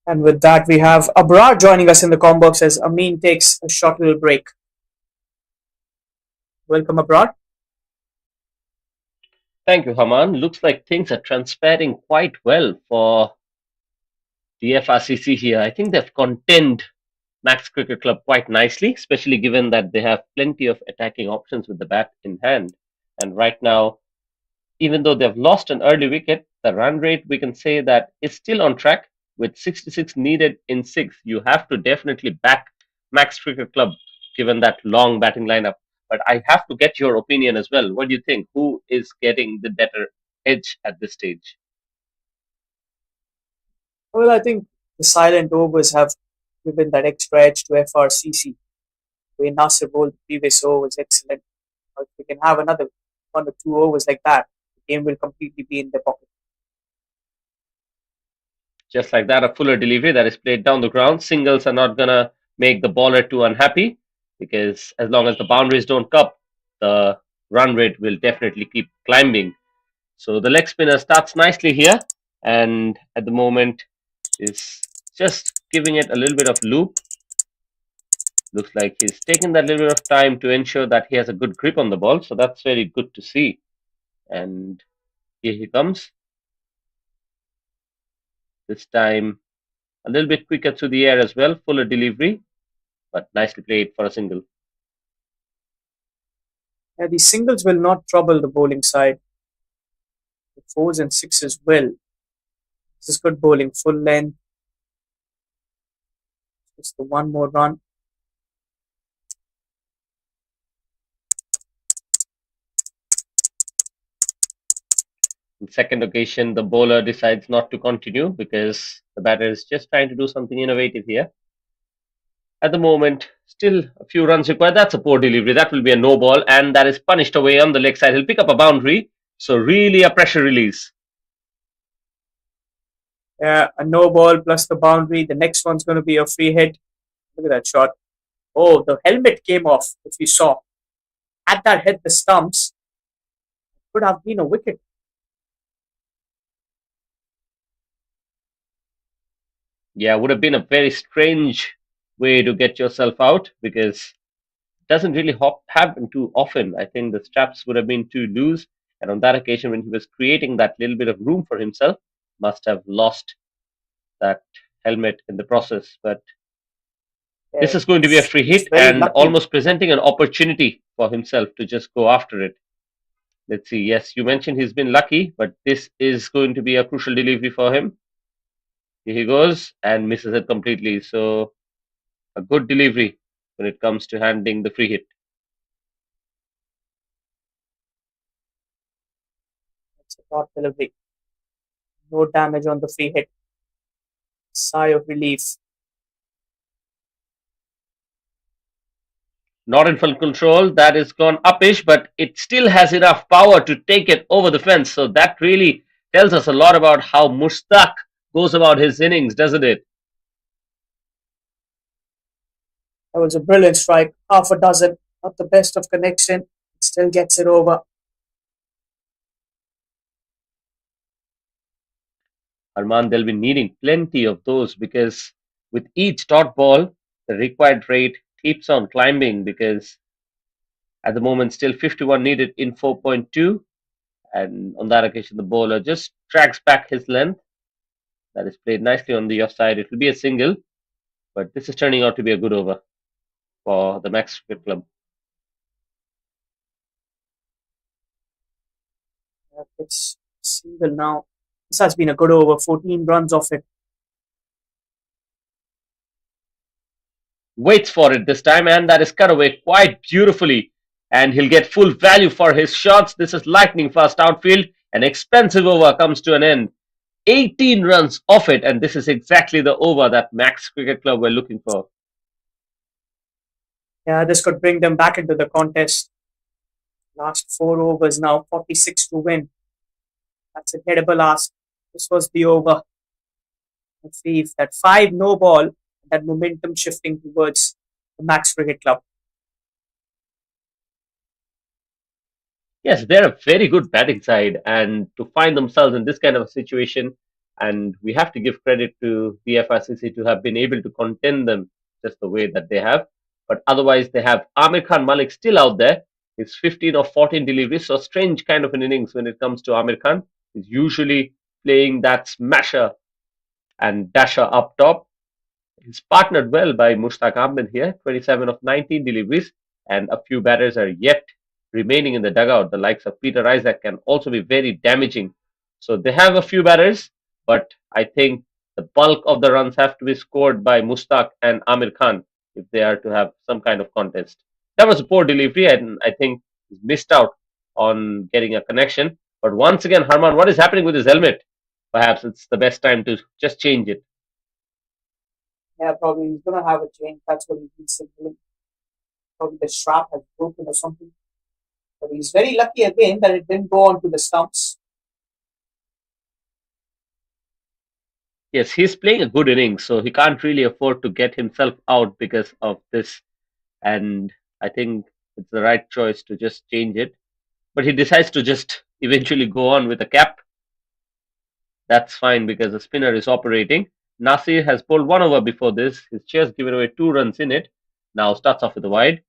And with that, we have Abrar joining us in the com box as Amin takes a short little break. Welcome, Abrar. Thank you, Haman. Looks like things are transpiring quite well for the FRCC here. I think they've contained Max Cricket Club quite nicely, especially given that they have plenty of attacking options with the bat in hand. And right now, even though they've lost an early wicket, the run rate we can say that is still on track. With 66 needed in six, you have to definitely back Max Cricket Club given that long batting lineup. But I have to get your opinion as well. What do you think? Who is getting the better edge at this stage? Well, I think the silent overs have given that extra edge to FRCC. The way Nasir bowled the previous over was excellent. If we can have another 1 or 2 overs like that, the game will completely be in their pocket. Just like that, a fuller delivery that is played down the ground. Singles are not gonna make the bowler too unhappy because as long as the boundaries don't cup, the run rate will definitely keep climbing. So the leg spinner starts nicely here, and at the moment is just giving it a little bit of loop. Looks like he's taking that little bit of time to ensure that he has a good grip on the ball. So that's very good to see. And here he comes. This time a little bit quicker through the air as well, fuller delivery, but nicely played for a single. Yeah, these singles will not trouble the bowling side. The fours and sixes will. This is good bowling, full length. Just the one more run. On second occasion, the bowler decides not to continue because the batter is just trying to do something innovative here. At the moment, still a few runs required. That's a poor delivery. That will be a no ball, and that is punished away on the leg side. He'll pick up a boundary. So really a pressure release. Yeah, a no ball plus the boundary. The next one's going to be a free hit. Look at that shot. Oh, the helmet came off, if you saw. Had that hit the stumps, could have been a wicket. Yeah, would have been a very strange way to get yourself out because it doesn't really happen too often. I think the straps would have been too loose, and on that occasion, when he was creating that little bit of room for himself, must have lost that helmet in the process. But this is going to be a free He's hit very and lucky. almost presenting an opportunity for himself to just go after it. Let's see. Yes, you mentioned he's been lucky, but this is going to be a crucial delivery for him. Here he goes and misses it completely. So a good delivery when it comes to handling the free hit. Dot delivery. No damage on the free hit. Sigh of relief. Not in full control. That is gone upish, but it still has enough power to take it over the fence. So that really tells us a lot about how Mushtaq goes about his innings, doesn't it? That was a brilliant strike. Half a dozen. Not the best of connection. Still gets it over. Arman, they'll be needing plenty of those because with each dot ball, the required rate keeps on climbing because at the moment still 51 needed in 4.2, and on that occasion the bowler just tracks back his length. That is played nicely on the offside. It will be a single, but this is turning out to be a good over for the Maxx Cricket Club. It's single now. This has been a good over. 14 runs off it. Waits for it this time, and that is cut away quite beautifully. And he'll get full value for his shots. This is lightning fast outfield. An expensive over comes to an end. 18 runs off it, and this is exactly the over that Maxx Cricket Club were looking for. Yeah, this could bring them back into the contest. Last 4 overs now, 46 to win. That's a gettable ask. This was the over. Let's see if that 5 no ball, that momentum shifting towards the Maxx Cricket Club. Yes, they're a very good batting side, and to find themselves in this kind of a situation, and we have to give credit to the FRCC to have been able to contain them just the way that they have. But otherwise, they have Amir Khan Malik still out there. He's 15 or 14 deliveries, so strange kind of an innings when it comes to Amir Khan. He's usually playing that smasher and dasher up top. He's partnered well by Mushtaq Ahmed here, 27 of 19 deliveries, and a few batters are yet remaining in the dugout. The likes of Peter Isaac can also be very damaging. So they have a few batters, but I think the bulk of the runs have to be scored by Mushtaq and Amir Khan if they are to have some kind of contest. That was a poor delivery, and I think he's missed out on getting a connection. But once again, Harman, what is happening with his helmet? Perhaps it's the best time to just change it. Yeah, probably he's going to have a change. That's what he's signaling. Probably the strap has broken or something. But he's very lucky again that it didn't go onto the stumps. Yes, he's playing a good innings, so he can't really afford to get himself out because of this. And I think it's the right choice to just change it. But he decides to just eventually go on with a cap. That's fine because the spinner is operating. Nasir has bowled 1 over before this. He's just given away 2 runs in it. Now starts off with a wide.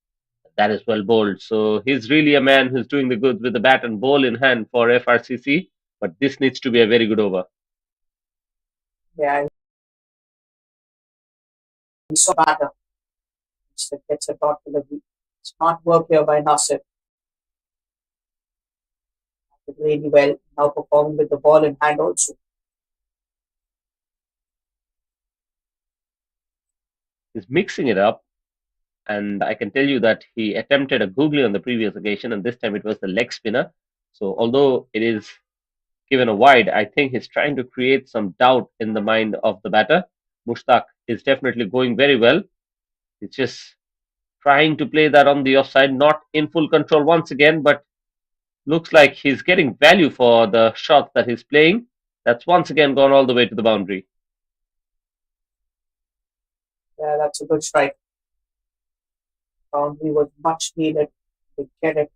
That is well bowled. So he's really a man who's doing the goods with the bat and ball in hand for FRCC. But this needs to be a very good over. Yeah, he saw batter. Instead gets a dot delivery. Smart work here by Nasir. Did really well. Now performing with the ball in hand also. He's mixing it up. And I can tell you that he attempted a googly on the previous occasion, and this time it was the leg spinner. So although it is given a wide, I think he's trying to create some doubt in the mind of the batter. Mushtaq is definitely going very well. He's just trying to play that on the offside, not in full control once again, but looks like he's getting value for the shots that he's playing. That's once again gone all the way to the boundary. Yeah, that's a good strike. Boundary was much needed. They get it.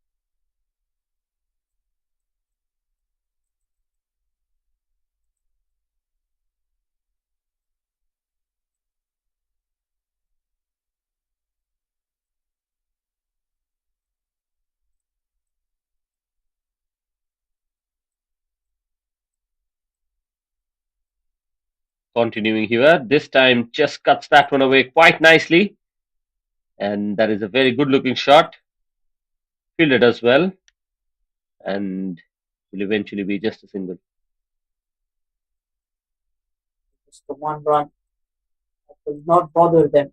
Continuing here, this time just cuts that one away quite nicely, and that is a very good looking shot. Fielded as well, and will eventually be just a single. Just the 1 run. That will not bother them.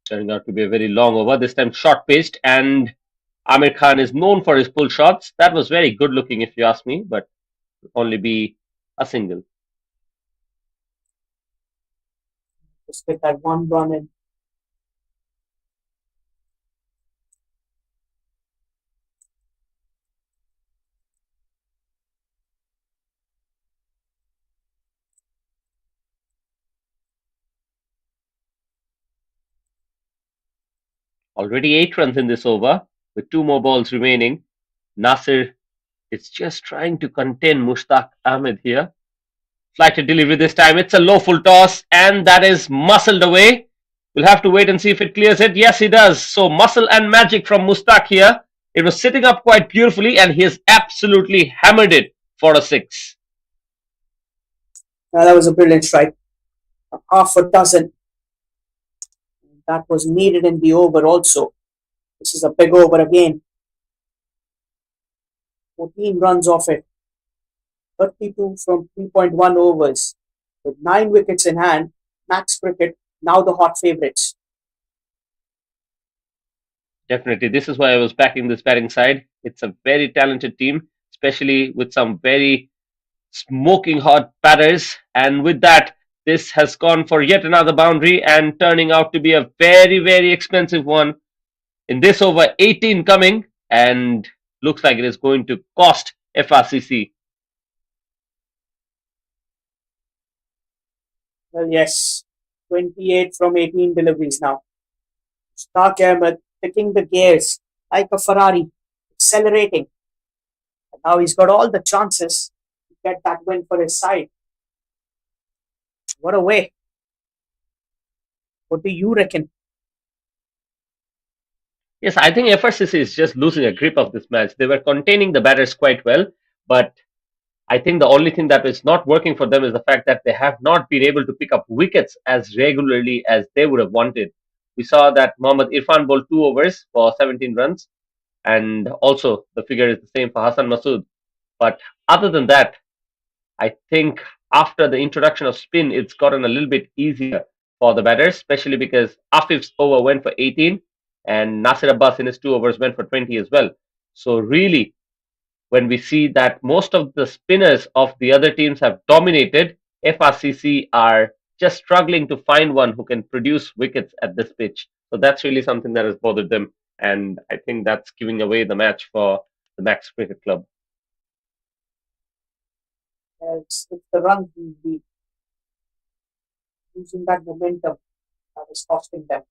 Turning out to be a very long over, this time short pitched, and Amir Khan is known for his pull shots. That was very good looking, if you ask me, but only be a single. Just get that one run in. Already 8 runs in this over, with two more balls remaining. Nasir is just trying to contain Mushtaq Ahmed here. Flighted delivery this time. It's a low full toss, and that is muscled away. We'll have to wait and see if it clears it. Yes, he does. So muscle and magic from Mushtaq here. It was sitting up quite beautifully, and he has absolutely hammered it for a six. That was a brilliant strike. Half a dozen. That was needed in the over also. This is a big over again. 14 runs off it. 32 from 3.1 overs. With 9 wickets in hand, Maxx Cricket now the hot favourites. Definitely, this is why I was backing this batting side. It's a very talented team, especially with some very smoking hot batters. And with that, this has gone for yet another boundary and turning out to be a very, very expensive one. In this over, 18 coming, and looks like it is going to cost FRCC. Well, yes, 28 from 18 deliveries now. Stark Ahmed picking the gears like a Ferrari, accelerating. And now he's got all the chances to get that win for his side. What a way. What do you reckon? Yes, I think FRCC is just losing a grip of this match. They were containing the batters quite well, but I think the only thing that is not working for them is the fact that they have not been able to pick up wickets as regularly as they would have wanted. We saw that Mohammad Irfan bowled 2 overs for 17 runs, and also the figure is the same for Hassan Masood. But other than that, I think after the introduction of spin, it's gotten a little bit easier for the batters, especially because Afif's over went for 18 and Nasir Abbas in his 2 overs went for 20 as well. So, really, when we see that most of the spinners of the other teams have dominated, FRCC are just struggling to find one who can produce wickets at this pitch. So, that's really something that has bothered them. And I think that's giving away the match for the Maxx Cricket Club. It's the run lead, losing that momentum that is costing them.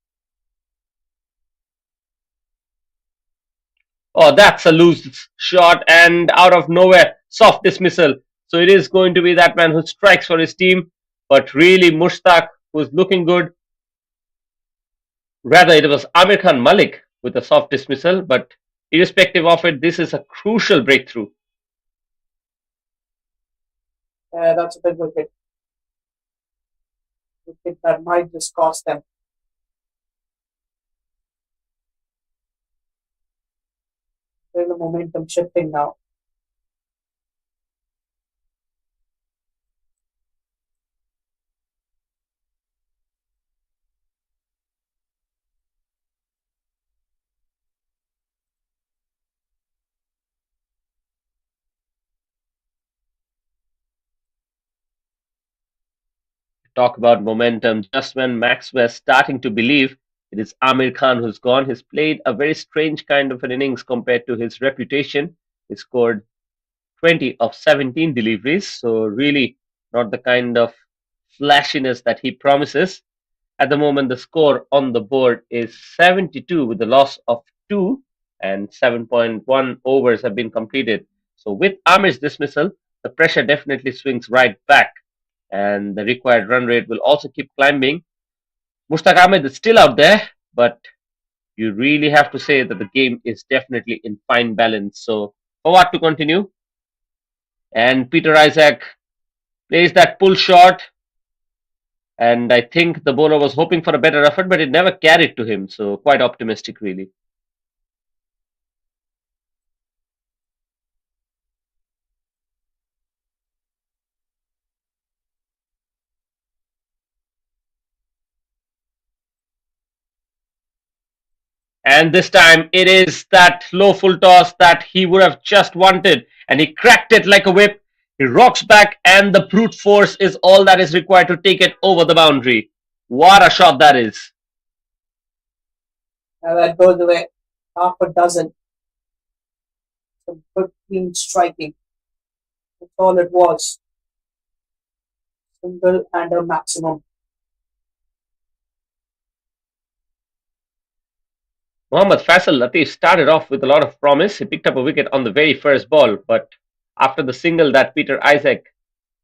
Oh, that's a loose shot and out of nowhere, soft dismissal. So it is going to be that man who strikes for his team. But really, Mushtaq was looking good. Rather, it was Amir Khan Malik with a soft dismissal. But irrespective of it, this is a crucial breakthrough. That's a big wicket. Wicket that might just cost them. There's the momentum shifting now. Talk about momentum. Just when Max was starting to believe it is Amir Khan who's gone, he's played a very strange kind of an innings compared to his reputation. He scored 20 of 17 deliveries, so really not the kind of flashiness that he promises. At the moment, the score on the board is 72 with the loss of 2 and 7.1 overs have been completed. So with Amir's dismissal, the pressure definitely swings right back and the required run rate will also keep climbing. Mushtaq Ahmed is still out there, but you really have to say that the game is definitely in fine balance. So forward to continue. And Peter Isaac plays that pull shot. And I think the bowler was hoping for a better effort, but it never carried to him. So quite optimistic, really. And this time it is that low full toss that he would have just wanted. And he cracked it like a whip. He rocks back, and the brute force is all that is required to take it over the boundary. What a shot that is. And that goes away. Half a dozen. Some good clean striking. That's all it was. Single and a maximum. Mohammad Faisal Latif started off with a lot of promise. He picked up a wicket on the very first ball, but after the single that Peter Isaac,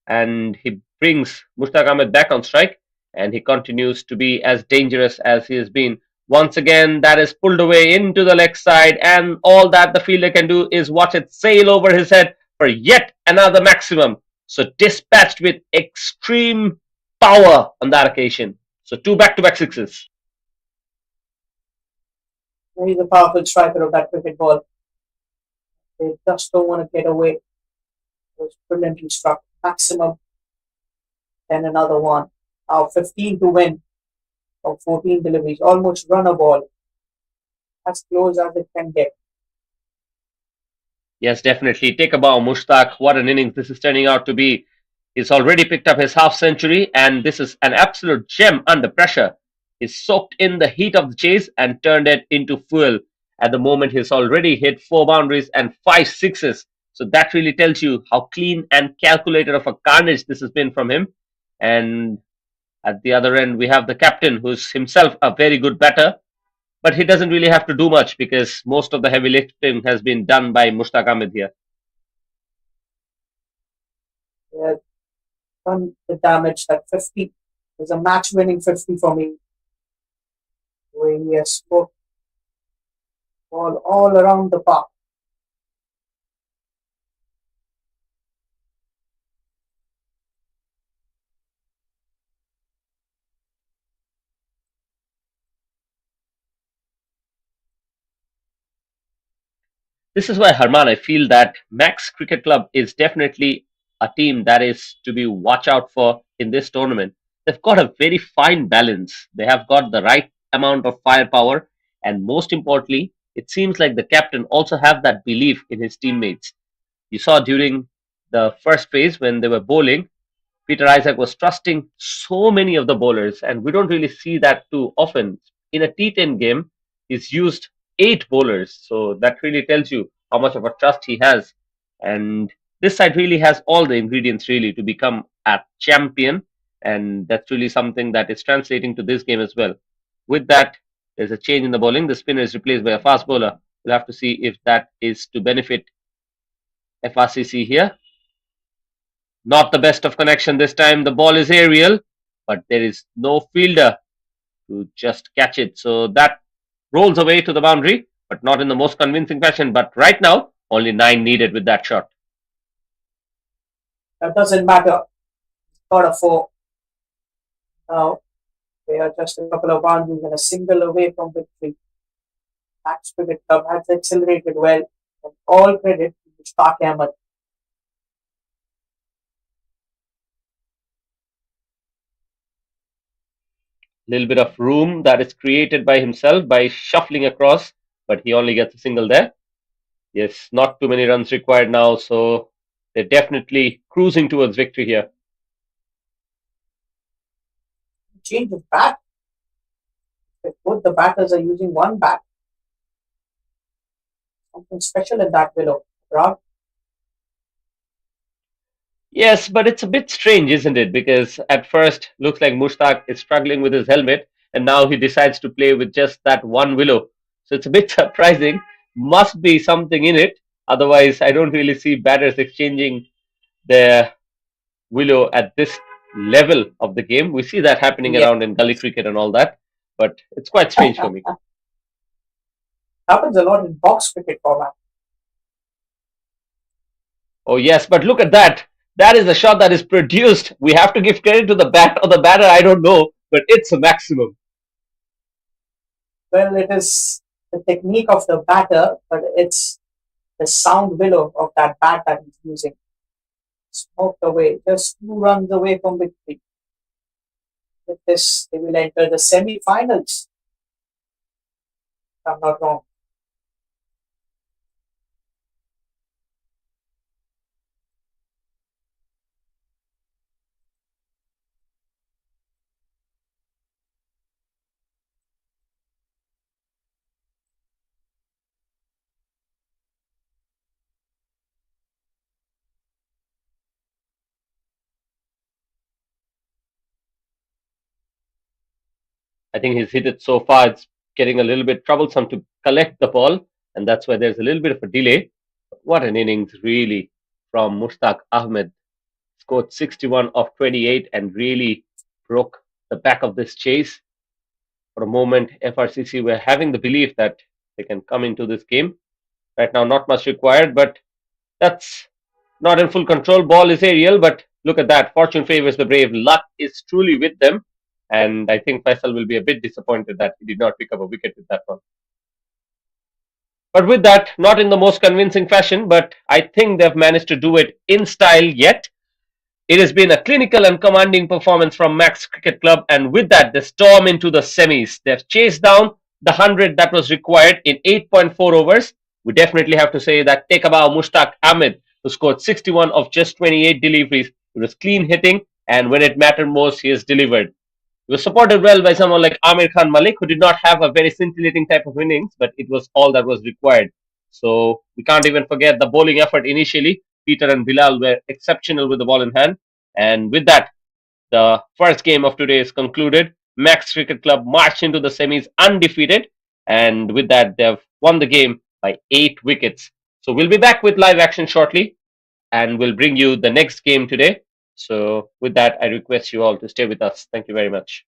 and he brings Mushtaq Ahmed back on strike, and he continues to be as dangerous as he has been. Once again, that is pulled away into the leg side, and all that the fielder can do is watch it sail over his head for yet another maximum. So dispatched with extreme power on that occasion. So two back-to-back sixes. He's a powerful striker of that cricket ball. They just don't want to get away. It was brilliantly struck. Maximum. Then another one. Now 15 to win from 14 deliveries. Almost run a ball. As close as it can get. Yes, definitely. Take a bow, Mushtaq. What an innings this is turning out to be. He's already picked up his half century, and this is an absolute gem under pressure. He's soaked in the heat of the chase and turned it into fuel. At the moment, he's already hit four boundaries and five sixes. So that really tells you how clean and calculated of a carnage this has been from him. And at the other end, we have the captain, who's himself a very good batter, but he doesn't really have to do much because most of the heavy lifting has been done by Mushtaq Ahmed here. They have done the damage. That 50 is a match winning 50 for me. Where he has put ball all around the park. This is why, Harman, I feel that Max Cricket Club is definitely a team that is to be watch out for in this tournament. They've got a very fine balance. They have got the right amount of firepower, and most importantly, it seems like the captain also have that belief in his teammates. You saw during the first phase when they were bowling, Peter Isaac was trusting so many of the bowlers, and we don't really see that too often. In a T10 game, he's used eight bowlers, so that really tells you how much of a trust he has. And this side really has all the ingredients really to become a champion, and that's really something that is translating to this game as well. With that, there's a change in the bowling. The spinner is replaced by a fast bowler. We'll have to see if that is to benefit FRCC here. Not the best of connection this time. The ball is aerial, but there is no fielder to just catch it. So that rolls away to the boundary, but not in the most convincing fashion. But right now, only nine needed with that shot. That doesn't matter. Got a four. Now they are just a couple of boundaries and a single away from victory. Max Cricket Club has accelerated well, and all credit to Mushtaq Ahmed. Little bit of room that is created by himself by shuffling across, but he only gets a single there. Yes, not too many runs required now, so they're definitely cruising towards victory here. Change of bat. Both the batters are using one bat. Something special in that willow. Rod, Yes, but it's a bit strange, isn't it? Because at first, looks like Mushtaq is struggling with his helmet, and now he decides to play with just that one willow. So it's a bit surprising. Must be something in it. Otherwise, I don't really see batters exchanging their willow at this level of the game. We see that happening yeah, around in gully cricket and all that, but it's quite strange for me. happens a lot in box cricket format. Oh, yes, but look at that. That is a shot that is produced. We have to give credit to the bat or the batter, I don't know, but it's a maximum. Well, it is the technique of the batter, but it's the sound willow of that bat that he's using. Smoked away, just 2 runs away from victory. With this, they will enter the semi-finals. I'm not wrong. I think he's hit it so far, it's getting a little bit troublesome to collect the ball, and that's why there's a little bit of a delay. What an innings, really, from Mushtaq Ahmed. Scored 61 of 28 and really broke the back of this chase. For a moment, FRCC were having the belief that they can come into this game. Right now, not much required, but that's not in full control. Ball is aerial, but look at that. Fortune favors the brave. Luck is truly with them. And I think Faisal will be a bit disappointed that he did not pick up a wicket with that one. But with that, not in the most convincing fashion, but I think they've managed to do it in style yet. It has been a clinical and commanding performance from Maxx Cricket Club, and with that, they storm into the semis. They've chased down the 100 that was required in 8.4 overs. We definitely have to say that take about Mushtaq Ahmed, who scored 61 of just 28 deliveries. It was clean hitting, and when it mattered most, he has delivered. He was supported well by someone like Amir Khan Malik, who did not have a very scintillating type of innings, but it was all that was required. So we can't even forget the bowling effort initially. Peter and Bilal were exceptional with the ball in hand. And with that, the first game of today is concluded. Maxx Cricket Club marched into the semis undefeated. And with that, they've won the game by 8 wickets. So we'll be back with live action shortly and we'll bring you the next game today. So with that, I request you all to stay with us. Thank you very much.